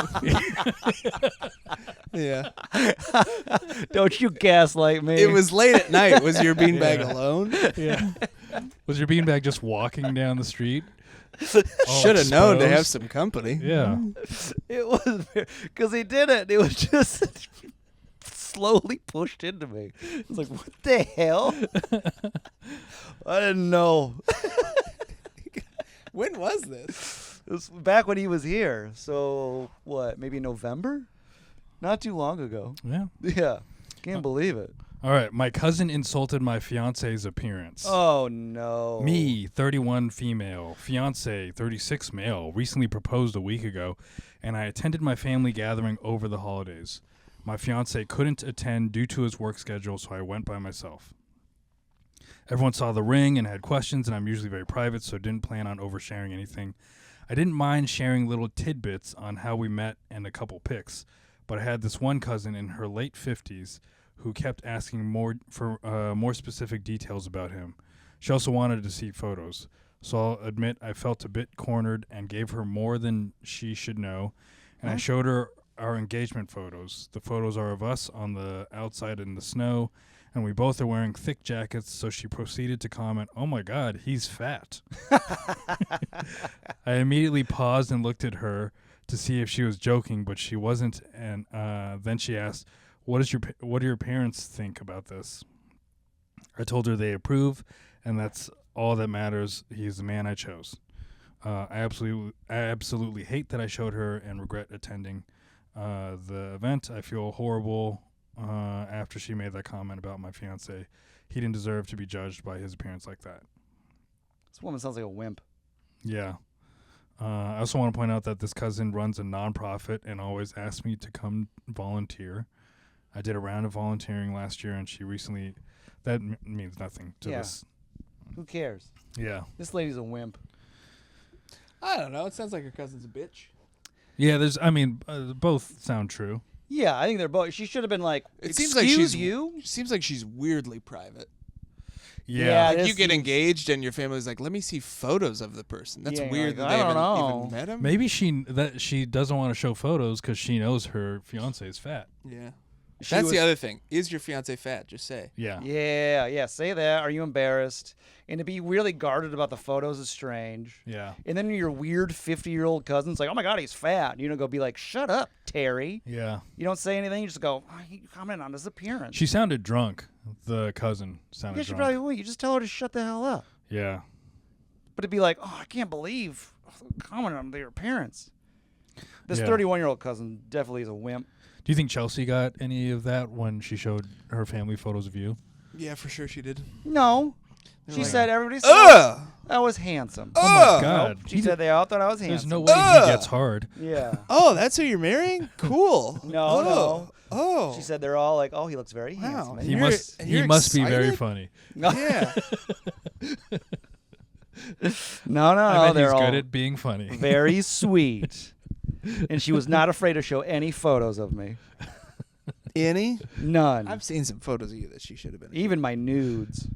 Yeah. Don't you gaslight me. It was late at night. Was your beanbag Yeah. alone? Yeah. Was your beanbag just walking down the street? Should have known to have exposed? some company. Yeah. It was because he did it. It was just slowly pushed into me. I was like, what the hell? I didn't know. When was this? It was back when he was here. So what? Maybe November? Not too long ago. Yeah. Yeah. Can't believe it. All right. My cousin insulted my fiance's appearance. Oh no. Me, 31 female, fiance, 36 male, recently proposed a week ago, and I attended my family gathering over the holidays. My fiance couldn't attend due to his work schedule, so I went by myself. Everyone saw the ring and had questions, and I'm usually very private, so didn't plan on oversharing anything. I didn't mind sharing little tidbits on how we met and a couple pics, but I had this one cousin in her late 50s who kept asking more specific details about him. She also wanted to see photos, so I'll admit I felt a bit cornered and gave her more than she should know, and I showed her our engagement photos. The photos are of us on the outside in the snow, and we both are wearing thick jackets, so she proceeded to comment, "Oh my God, he's fat." I immediately paused and looked at her to see if she was joking, but she wasn't, and then she asked, what do your parents think about this? I told her they approve, and that's all that matters. He's the man I chose. I absolutely hate that I showed her and regret attending the event. I feel horrible after she made that comment about my fiance. He didn't deserve to be judged by his appearance like that. This woman sounds like a wimp. Yeah. I also want to point out that this cousin runs a nonprofit and always asks me to come volunteer. I did a round of volunteering last year, and she recently... That means nothing to this. Who cares? Yeah. This lady's a wimp. I don't know. It sounds like her cousin's a bitch. Yeah, both sound true. Yeah, I think they're both. She should have been like, It seems like she's weirdly private. Yeah. Like you get engaged and your family's like, let me see photos of the person. That's weird that they even met him. Maybe she doesn't want to show photos because she knows her fiance is fat. Yeah. That's the other thing. Is your fiance fat? Just say. Yeah. Yeah. Say that. Are you embarrassed? And to be really guarded about the photos is strange. Yeah. And then your weird 50-year-old cousin's like, oh my God, he's fat. You don't go be like, shut up, Terry. Yeah. You don't say anything. You just go, you comment on his appearance. She sounded drunk. The cousin sounded drunk. She probably will. You just tell her to shut the hell up. Yeah. But to be like, oh, I can't believe comment on their appearance. This 31-year-old cousin definitely is a wimp. Do you think Chelsea got any of that when she showed her family photos of you? Yeah, for sure she did. No. She said everybody said I was handsome. Oh my God. She said they all thought I was handsome. There's no way he gets hard. Yeah. Oh, that's who you're marrying? Cool. No. Oh. She said they're all like, oh, he looks very handsome. He must be very funny. Yeah. No. He's good at being funny. Very sweet. And she was not afraid to show any photos of me. Any? None. I've seen some photos of you that she should have been. Even my nudes.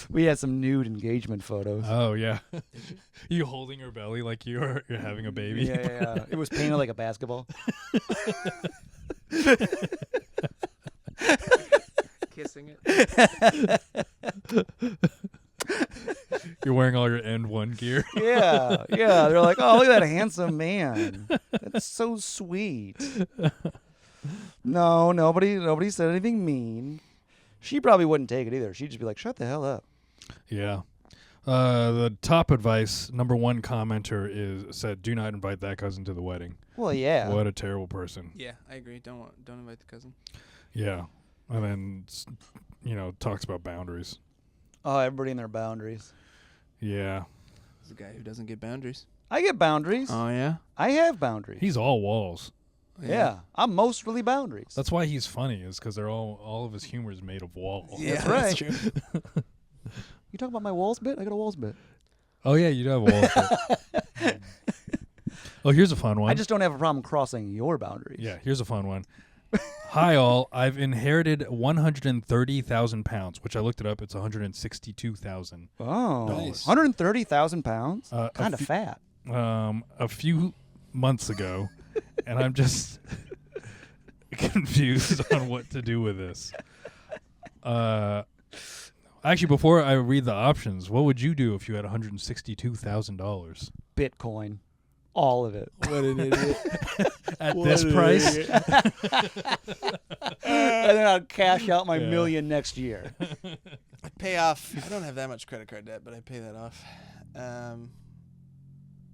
We had some nude engagement photos. Oh, yeah. You holding her belly like you're having a baby. Yeah. It was painted like a basketball. Kissing it. You're wearing all your N1 gear. Yeah. They're like, oh, look at that handsome man. That's so sweet. No, nobody said anything mean. She probably wouldn't take it either. She'd just be like, shut the hell up. Yeah. The top advice, number one commenter said, do not invite that cousin to the wedding. Well, yeah. What a terrible person. Yeah, I agree. Don't invite the cousin. Yeah. And then, talks about boundaries. Oh, everybody in their boundaries. Yeah. There's a guy who doesn't get boundaries. I get boundaries. Oh, yeah? I have boundaries. He's all walls. Yeah. I'm mostly boundaries. That's why he's funny, is because they're all of his humor is made of walls. Yeah, that's right. That's true. You talking about my walls bit? I got a walls bit. Oh, yeah, you do have a walls bit. Oh, here's a fun one. I just don't have a problem crossing your boundaries. Yeah, here's a fun one. Hi, all. I've inherited 130,000 pounds, which I looked it up. It's 162,000. Oh, nice. 130,000 pounds? Kind of fat. A few months ago, and I'm just confused on what to do with this. Actually, before I read the options, what would you do if you had $162,000? Bitcoin. All of it. What an idiot. At this price? And then I'll cash out my million next year. I pay off. I don't have that much credit card debt, but I pay that off.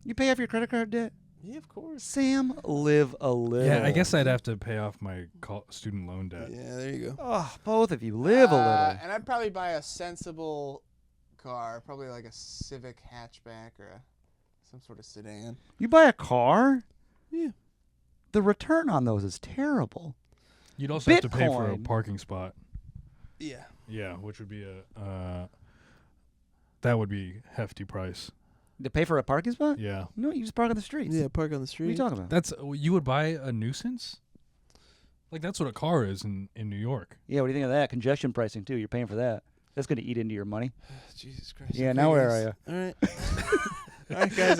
You pay off your credit card debt? Yeah, of course. Sam, live a little. Yeah, I guess I'd have to pay off my student loan debt. Yeah, there you go. Oh, both of you live a little. And I'd probably buy a sensible car, probably like a Civic hatchback or some sort of sedan. You buy a car? Yeah. The return on those is terrible. You'd also have to pay for a Bitcoin. parking spot. Yeah. Yeah, which would be that would be hefty price. To pay for a parking spot? Yeah. No, you just park on the streets. Yeah, park on the What are street. you talking about? That's you would buy a nuisance? Like that's what a car is in New York. Yeah, what do you think of that? Congestion pricing, too. You're paying for that. That's going to eat into your money. Jesus Christ. Yeah, Okay, now where guys. are you? All right. All right, guys.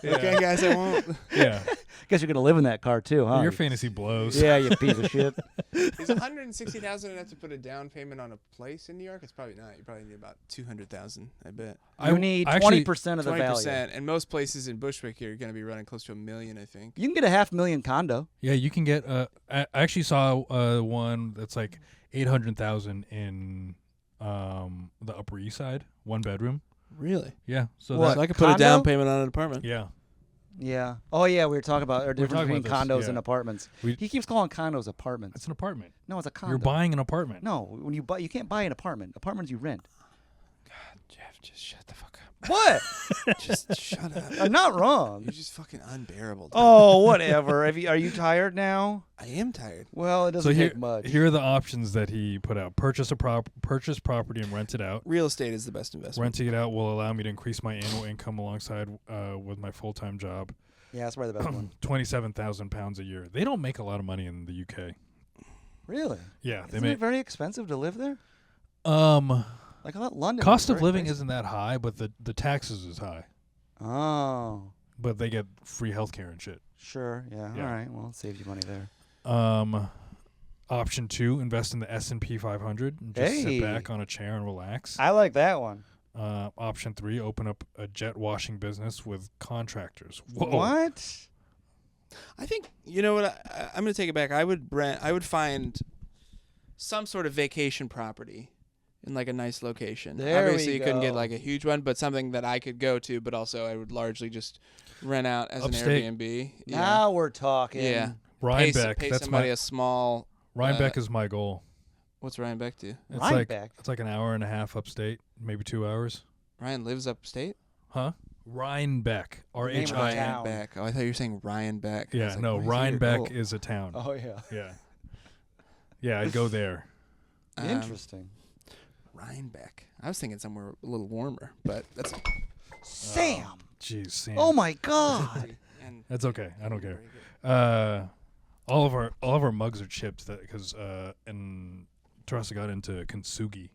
Okay, guys, I won't. Yeah. Guess you're going to live in that car, too, huh? Your fantasy blows. Yeah, you piece of shit. Is $160,000 enough to put a down payment on a place in New York? It's probably not. You probably need about $200,000, I bet. You need actually- 20% of the value. 20%. And most places in Bushwick are going to be running close to $1 million, I think. You can get a $500,000 condo. Yeah, you can get I actually saw one that's like 800,000 in the Upper East Side, 1 bedroom. Really? Yeah. So What? So I could put a Condo? down payment on an apartment. yeah. Yeah. Oh, yeah, we were talking about our difference talking between about this, condos yeah. and apartments. We- He keeps calling condos apartments. It's an apartment. No, it's a condo. You're buying an apartment. No, when you buy, you can't buy an apartment. Apartments you rent. Jeff, just shut the fuck up. What? Just shut up. I'm not wrong. You're just fucking unbearable. Dude. Oh, whatever. Are you tired now? I am tired. Well, it doesn't So take much. here are the options that he put out: purchase property and rent it out. Real estate is the best investment. Renting it out will allow me to increase my annual income alongside with my full-time job. Yeah, that's probably the best one. £27,000 a year. They don't make a lot of money in the UK. Really? Yeah, they Isn't it make. very expensive to live there? Like I thought London. Cost was of very living pricey. isn't that high, but the taxes is high. Oh, But they get free healthcare and shit. sure. Yeah. Yeah. All right. Well, it saves you money there. Option 2: invest in the S&P 500 and just Hey. sit back on a chair and relax. I like that one. Option 3: open up a jet washing business with contractors. Whoa. What? I think you know what I'm going to take it back. I would find some sort of vacation property in like a nice location. There we Obviously, you couldn't get go. like a huge one, but something that I could go to. But also, I would largely just rent out as Upstate. an Airbnb. Now we're talking. Yeah. Rhinebeck. Pay That's somebody my a small. Rhinebeck is my goal. What's Rhinebeck do? It's Rhinebeck? like an hour and a half upstate, maybe 2 hours. Ryan lives upstate. Huh? Rhinebeck. name of the R-H-I-N. town. Rhinebeck. Oh, I thought you were saying Ryan Beck. I Yeah, was like, no, why is he your Rhinebeck goal? is a town. Oh yeah. Yeah. Yeah, I'd go there. Interesting. Rhinebeck. I was thinking somewhere a little warmer, but that's Sam. Jeez, Sam. Oh my God. and That's okay. I don't care. very good. All of our mugs are chipped because and Teresa got into kintsugi.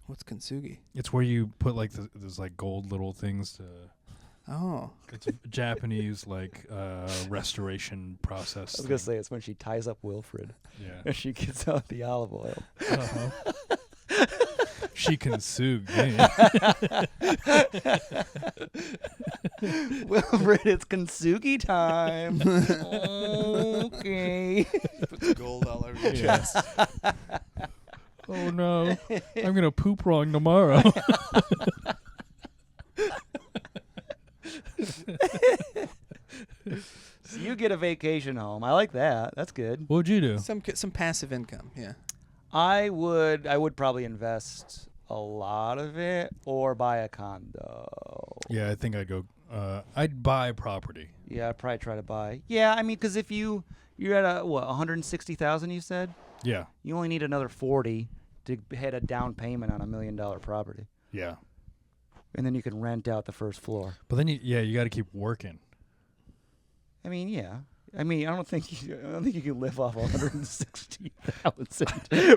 What's kintsugi? It's where you put like there's like gold little things to. Oh, It's a Japanese like restoration process. I was gonna say it's when she ties up Wilfred Yeah. and she gets out the olive oil. Uh-huh. She kintsugi. Wilfred, it's kintsugi time. Okay. puts gold all over your Yeah. chest. Oh no, I'm gonna poop wrong tomorrow. So you get a vacation home. I like that. That's good. What'd you do? Some passive income. Yeah. I would probably invest a lot of it or buy a condo. Yeah, I think I'd go. I'd buy property. Yeah, I'd probably try to buy. Yeah, I mean, because if you're at 160,000, you said Yeah, you only need another 40 to hit a down payment on $1 million property, yeah. and then you can rent out the first floor. But then you got to keep working. I mean, yeah. I mean, I don't think you can live off 160,000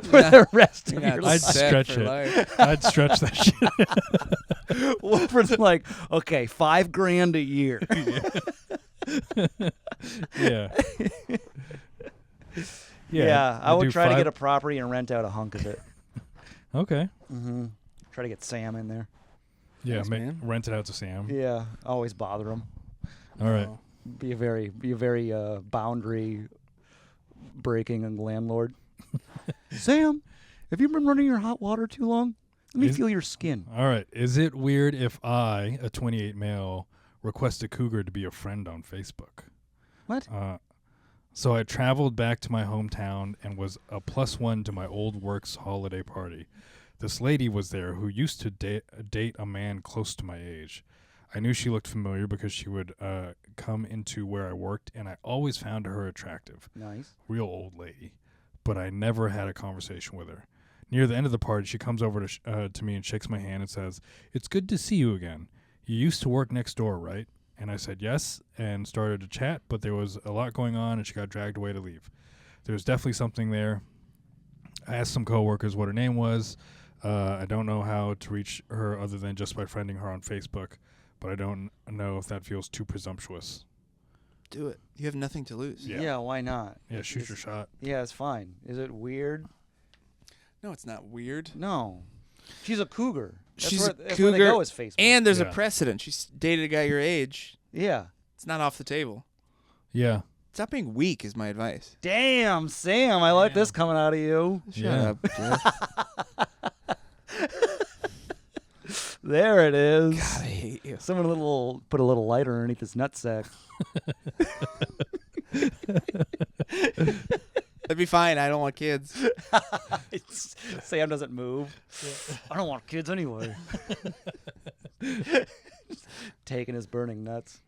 for the rest of Yeah, your it's I'd life. set stretch for it. life. I'd stretch that shit. Wilfred's like, okay, $5,000 a year. Yeah. Yeah, I I'd would do try to five- get a property and rent out a hunk of it. Okay. Mm-hmm. Try to get Sam in there. Yeah, Thanks, man. rent it out to Sam. Yeah, always bother him. All right. Oh. Be a very boundary breaking landlord. Sam, have you been running your hot water too long? Let me Is- feel your skin. All right. Is it weird if I, a 28 male, request a cougar to be a friend on Facebook. What? So I traveled back to my hometown and was a +1 to my old work's holiday party. This lady was there who used to date a man close to my age. I knew she looked familiar because she would come into where I worked, and I always found her attractive. Nice. Real old lady. But I never had a conversation with her. Near the end of the party, she comes over to me and shakes my hand and says, "It's good to see you again. You used to work next door, right?" And I said yes and started to chat, but there was a lot going on and she got dragged away to leave. There was definitely something there. I asked some coworkers what her name was. I don't know how to reach her other than just by friending her on Facebook, but I don't know if that feels too presumptuous. Do it. You have nothing to lose. Yeah. Why not? Yeah, shoot your shot. Yeah, it's fine. Is it weird? No, it's not weird. No. She's a cougar. She's a that's cougar, where they go is Facebook. And there's a Yeah. precedent. She's dated a guy your age. yeah. It's not off the table. Yeah. Stop being weak is my advice. Damn, Sam, I like Yeah. this coming out of you. Shut Yeah. up, Jeff. There it is. God, I hate you. Someone put a little lighter underneath his nutsack. That'd be fine. I don't want kids. Sam doesn't move. I don't want kids anyway. Taking his burning nuts.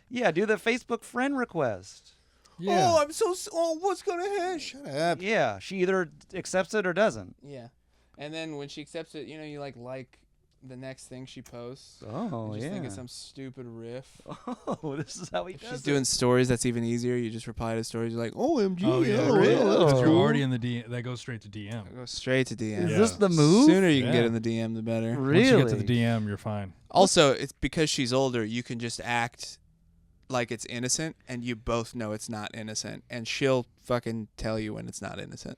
Yeah, do the Facebook friend request. Yeah. Oh, I'm so. What's gonna happen? Shut up. Yeah, she either accepts it or doesn't. Yeah. And then when she accepts it, you like the next thing she posts. Oh, I just yeah. think it's some stupid riff. Oh, this is how he If does she's it. doing stories, that's even easier. You just reply to stories. You're like, OMG. Oh, yeah. really? Because you're Oh. already in the DM. That goes straight to DM. Go straight to DM. Is Yeah. this the move? Sooner you can Yeah. get in the DM, the better. Really? Once you get to the DM, you're fine. Also, it's because she's older, you can just act like it's innocent, and you both know it's not innocent, and she'll fucking tell you when it's not innocent.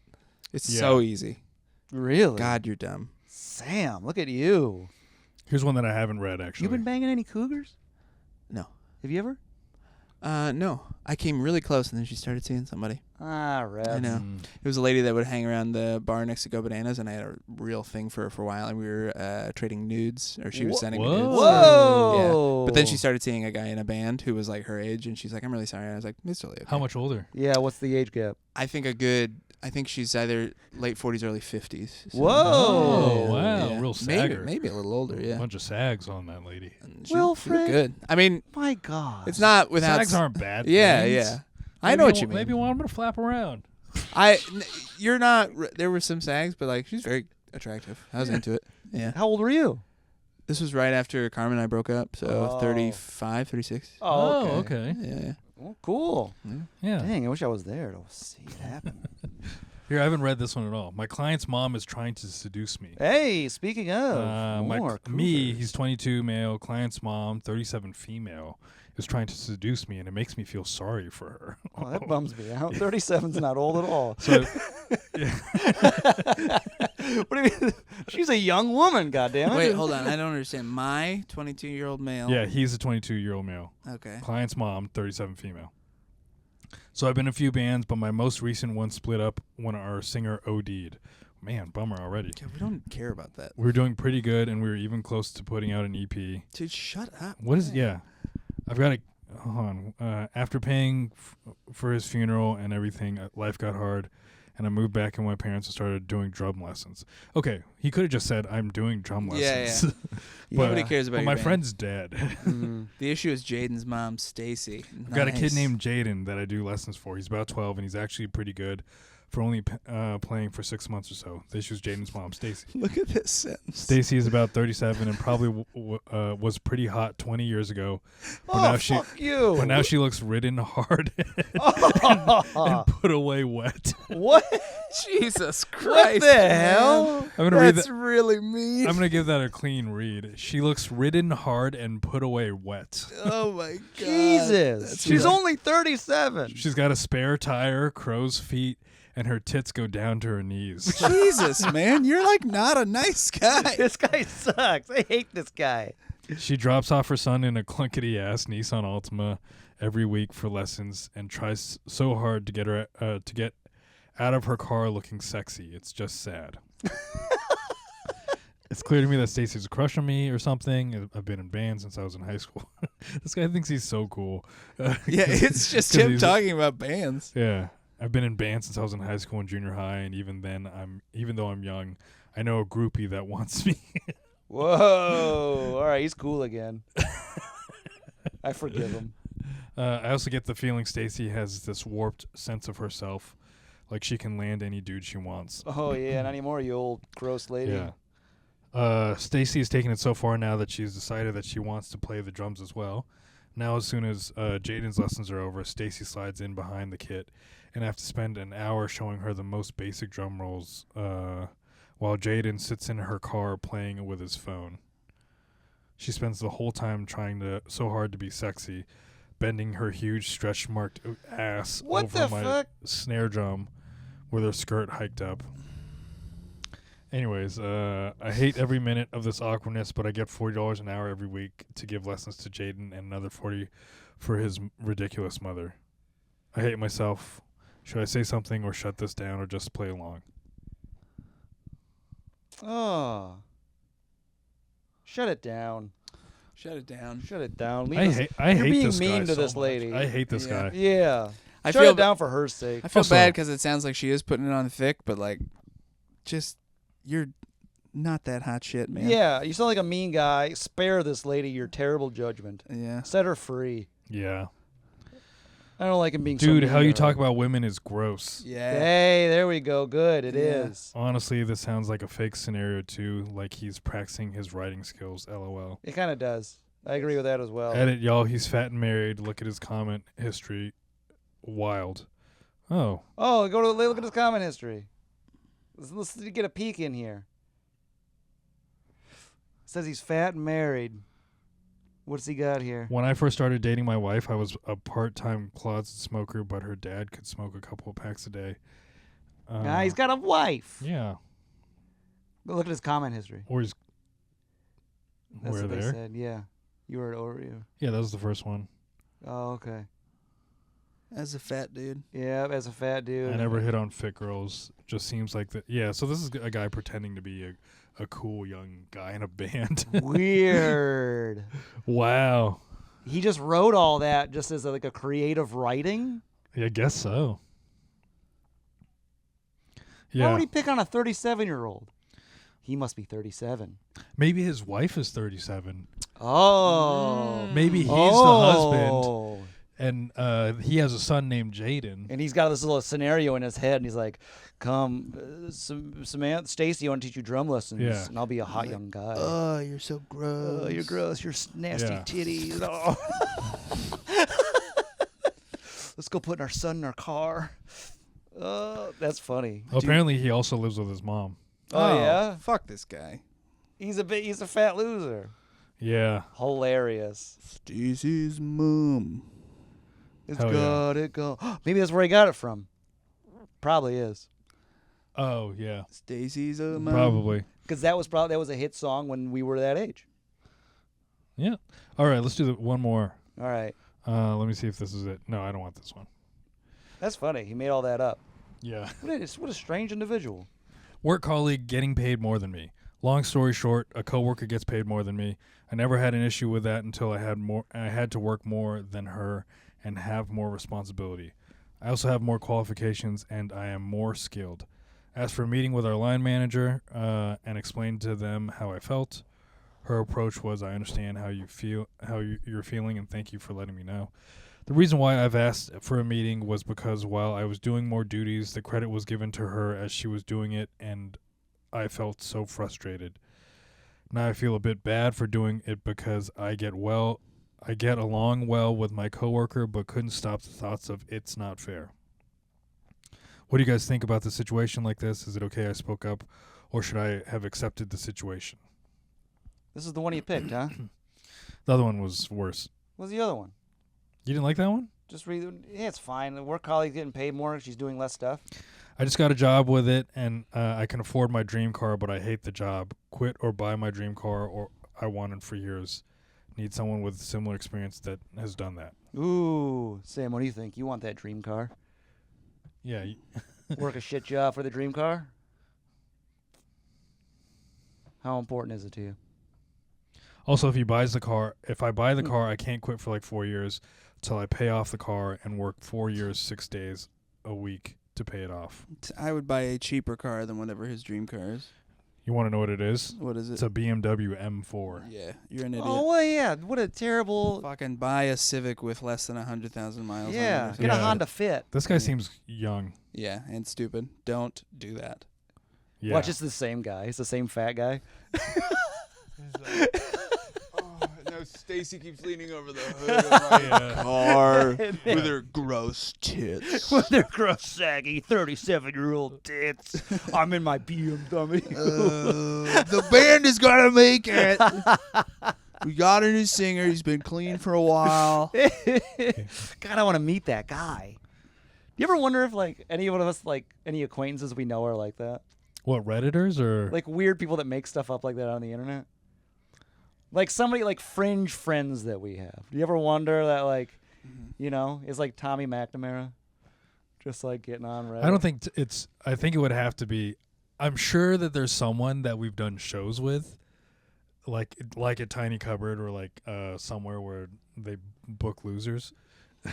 It's Yeah. so easy. Really? God, you're dumb. Sam, look at you. Here's one that I haven't read, actually. You been banging any cougars? No. Have you ever? No. I came really close, and then she started seeing somebody. Ah, Red. I know. Mm. It was a lady that would hang around the bar next to Go Bananas, and I had a real thing for her for a while, and we were trading nudes, or she was sending me nudes. Whoa. Yeah. But then she started seeing a guy in a band who was like her age, and she's like, "I'm really sorry." And I was like, "It's totally okay." How much older? Yeah, what's the age gap? I think she's either late 40s, early 50s. So- Whoa. Oh, wow. Yeah. Real sagger. Maybe a little older, yeah. Bunch of sags on that lady. And she Wilfred. looked good. I mean, My God. it's not without. Sags aren't bad. Yeah, things. yeah. I know what you mean. Maybe want them to flap around. You're not. There were some sags, but like she's very attractive. I was into it. Yeah. How old were you? This was right after Carmen and I broke up, so Oh. 35, 36. Oh, okay. Yeah. Oh, cool. Yeah. Dang, I wish I was there to see it happen. Here, I haven't read this one at all. My client's mom is trying to seduce me. Hey, speaking of, more Me, cougars. he's 22 male. Client's mom, 37 female, is trying to seduce me, and it makes me feel sorry for her. Oh, that bums me out. 37's not old at all. So, What do you mean? She's a young woman, goddammit. Wait, hold on. I don't understand. My 22-year-old male. yeah, he's a 22-year-old male. Okay. Client's mom, 37 female. So I've been in a few bands, but my most recent one split up when our singer OD'd. Man, bummer already. Yeah, we don't care about that. We were doing pretty good, and we were even close to putting out an EP. Dude, shut up. What is? Yeah, I've got to. Hold on. After paying for his funeral and everything, life got hard, and I moved back in with my parents and started doing drum lessons. Okay, he could have just said, "I'm doing drum lessons." Yeah. But, Nobody cares about but your my band. friend's dead. Mm. The issue is Jaden's mom, Stacy. I've got a kid named Jaden that I do lessons for. He's about 12, and he's actually pretty good for only playing for 6 months or so. The issue is Jaden's mom, Stacy. Look at this sentence. Stacy is about 37 and probably was pretty hot 20 years ago. But now she, fuck you. But now she looks ridden hard and put away wet. What? Jesus What Christ. the hell? I'm gonna read That's that. really mean. I'm gonna give that a clean read. She looks ridden hard and put away wet. Oh my God. Jesus. That's She's really- only 37. She's got a spare tire, crow's feet, and her tits go down to her knees. Jesus, man. You're like not a nice guy. This guy sucks. I hate this guy. She drops off her son in a clunkety ass Nissan Altima every week for lessons and tries so hard to get her to get out of her car looking sexy. It's just sad. It's clear to me that Stacy's a crush on me or something. I've been in bands since I was in high school. This guy thinks he's so cool. Yeah, it's just him talking about bands. Yeah. I've been in bands since I was in high school and junior high, and even then, even though I'm young, I know a groupie that wants me. Whoa. All right, he's cool again. I forgive him. I also get the feeling Stacy has this warped sense of herself, like she can land any dude she wants. Oh, yeah, not anymore, you old gross lady. Yeah. Stacy has taken it so far now that she's decided that she wants to play the drums as well. Now, as soon as Jaden's lessons are over, Stacy slides in behind the kit and have to spend an hour showing her the most basic drum rolls while Jaden sits in her car playing with his phone. She spends the whole time trying so hard to be sexy, bending her huge stretch-marked ass over my snare drum with her skirt hiked up. Anyways, I hate every minute of this awkwardness, but I get $40 an hour every week to give lessons to Jaden and another $40 for his ridiculous mother. I hate myself. Should I say something or shut this down or just play along? Oh. Shut it down. Shut it down. Shut it down. I hate You're being this mean guy to so this much. lady. I hate this guy. Yeah. I Shut feel it down for her sake. I feel Also- bad because it sounds like she is putting it on thick, but like, just you're not that hot shit, man. Yeah, you sound like a mean guy. Spare this lady your terrible judgment. Yeah. Set her free. Yeah. I don't like him being so Dude, mean how to you her. talk about women is gross. Yeah. Hey, there we go. Good. It is. Honestly, this sounds like a fake scenario too, like he's practicing his writing skills, LOL. It kind of does. I agree with that as well. Edit, y'all, he's fat and married. Look at his comment history. Wild. Oh. Oh, look at his comment history. Let's get a peek in here. Says he's fat and married. What's he got here? When I first started dating my wife, I was a part-time closet smoker, but her dad could smoke a couple of packs a day. He's got a wife. Yeah. Look at his comment history. Or he's... That's We're what they there? said. Yeah. You were over you. Yeah, that was the first one. Oh, okay. As a fat dude. Yeah, as a fat dude. I never hit on fit girls. Just seems like that. Yeah, so this is a guy pretending to be a cool young guy in a band. Weird. Wow. He just wrote all that just as like a creative writing? Yeah, I guess so. Why Yeah. would he pick on a 37-year-old? He must be 37. Maybe his wife is 37. Oh. Maybe he's the husband, and he has a son named Jaden. And he's got this little scenario in his head, and he's like, "Come, Samantha, Stacy, I want to teach you drum lessons, Yeah. and I'll be a hot young guy." Oh, you're so gross. Oh, you're gross. You're nasty Yeah. titties. Oh. Let's go put our son in our car. That's funny. Well, apparently, he also lives with his mom. Oh, yeah? Fuck this guy. He's a fat loser. Yeah. Hilarious. Stacy's mom. It's Hell got it go. Maybe that's where he got it from. Probably is. Oh, yeah. Stacy's a mom. Probably. Because that was a hit song when we were that age. Yeah. All right, let's do one more. All right. Let me see if this is it. No, I don't want this one. That's funny. He made all that up. Yeah. What a strange individual. Work colleague getting paid more than me. Long story short, a coworker gets paid more than me. I never had an issue with that until I had to work more than her and have more responsibility. I also have more qualifications and I am more skilled. Asked for a meeting with our line manager and explained to them how I felt. Her approach was, I understand how you feel, you're feeling, and thank you for letting me know. The reason why I've asked for a meeting was because while I was doing more duties, the credit was given to her as she was doing it, and I felt so frustrated. Now I feel a bit bad for doing it because I get along well with my coworker, but couldn't stop the thoughts of it's not fair. What do you guys think about the situation like this? Is it okay I spoke up, or should I have accepted the situation? This is the one you picked, huh? The other one was worse. What's the other one? You didn't like that one? Just read. Yeah, it's fine. The work colleague's getting paid more. She's doing less stuff. I just got a job with it, and I can afford my dream car, but I hate the job. Quit or buy my dream car, or I wanted for years. Need someone with similar experience that has done that. Ooh, Sam, what do you think? You want that dream car? Yeah. Work a shit job for the dream car? How important is it to you? Also, if I buy the car, I can't quit for like 4 years till I pay off the car and work 4 years, 6 days a week to pay it off. I would buy a cheaper car than whatever his dream car is. You want to know what it is? What is it? It's a BMW M4. Yeah, you're an idiot. Oh, well, yeah. What a terrible. Fucking buy a Civic with less than 100,000 miles. Yeah. on it. Get a Yeah. Honda Fit. This guy Yeah. seems young. Yeah, and stupid. Don't do that. Yeah. Watch, it's the same guy. It's the same fat guy. No, Stacy keeps leaning over the hood of my car with her gross tits. With their gross, saggy 37-year-old tits. I'm in my BMW. The band is gonna make it. We got a new singer. He's been clean for a while. God, I want to meet that guy. You ever wonder if, like, any one of us, like, any acquaintances we know are like that? What, Redditors or? Like, weird people that make stuff up like that on the internet? Like, somebody, like, fringe friends that we have. Do you ever wonder that, like, you know, is like Tommy McNamara just, like, getting on Reddit? I don't think I think it would have to be. I'm sure that there's someone that we've done shows with, like a Tiny Cupboard or like somewhere where they book losers.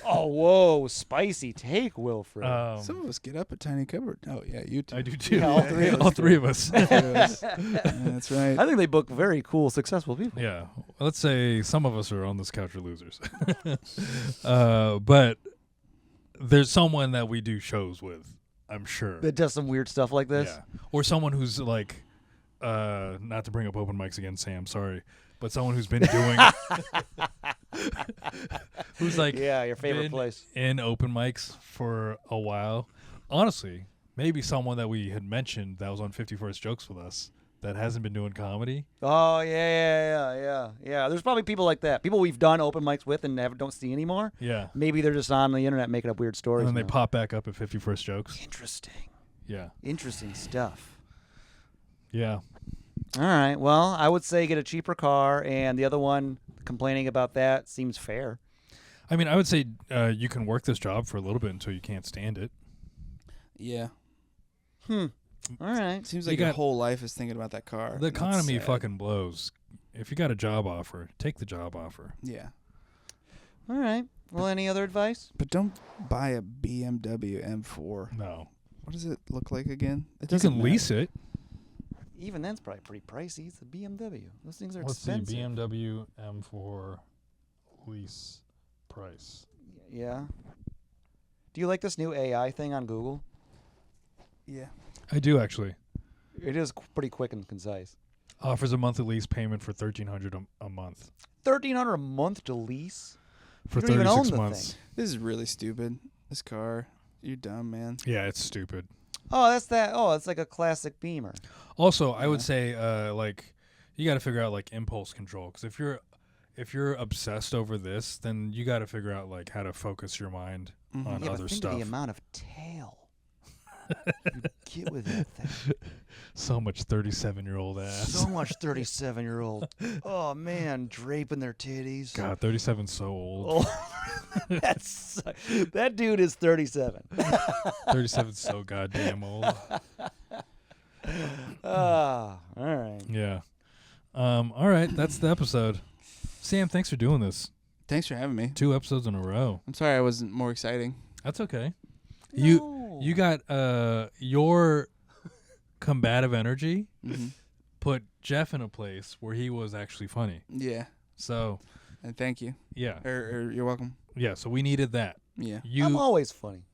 Oh, whoa, spicy take, Wilfred. Some of us get up at Tiny Cupboard. Oh, yeah, you too. I do too. Yeah, all three of us All do. three of us. Yeah, that's right. I think they book very cool, successful people. Yeah. Let's say some of us are on this couch are losers. But there's someone that we do shows with, I'm sure. That does some weird stuff like this. Yeah. Or someone who's like, not to bring up open mics again, Sam, sorry. But someone who's been doing, who's like, Yeah, your favorite been place. in open mics for a while. Honestly, maybe someone that we had mentioned that was on 51st Jokes with us that hasn't been doing comedy. Oh, yeah. There's probably people like that. People we've done open mics with and don't see anymore. Yeah. Maybe they're just on the internet making up weird stories. And then they now. pop back up at 51st Jokes. Interesting. Yeah. Interesting stuff. Yeah. All right. Well, I would say get a cheaper car, and the other one complaining about that seems fair. I mean, I would say you can work this job for a little bit until you can't stand it. Yeah. All right. Seems You like your got- whole life is thinking about that car. The That's economy sad. fucking blows. If you got a job offer, take the job offer. Yeah. All right. Well, any other advice? But don't buy a BMW M4. No. What does it look like again? It You can lease it. Even then's probably pretty pricey. It's a BMW. Those things are Let's see, expensive. BMW M4 lease price. Yeah. Do you like this new AI thing on Google? Yeah. I do actually. It is pretty quick and concise. Offers a monthly lease payment for $1,300 a month $1,300 a month to lease. for You don't even own 36 the months. thing. This is really stupid. This car. You're dumb, man. Yeah, it's stupid. Oh, that's that. Oh, it's like a classic Beamer. Also, I would say like you got to figure out like impulse control, because if you're obsessed over this, then you got to figure out like how to focus your mind on Yeah, other but think stuff. of the amount of tail you get with that thing. So much 37-year-old ass. So much 37-year-old. Oh man, draping their titties. God, 37's so old. Oh, that dude is 37. 37's so goddamn old. All right. Yeah. All right, that's the episode. Sam, thanks for doing this. Thanks for having me. 2 episodes in a row. I'm sorry I wasn't more exciting. That's okay. No. You got your combative energy Mm-hmm. put Jeff in a place where he was actually funny. Yeah. So, And thank you. yeah. Or you're welcome. Yeah, so we needed that. Yeah. I'm You always funny.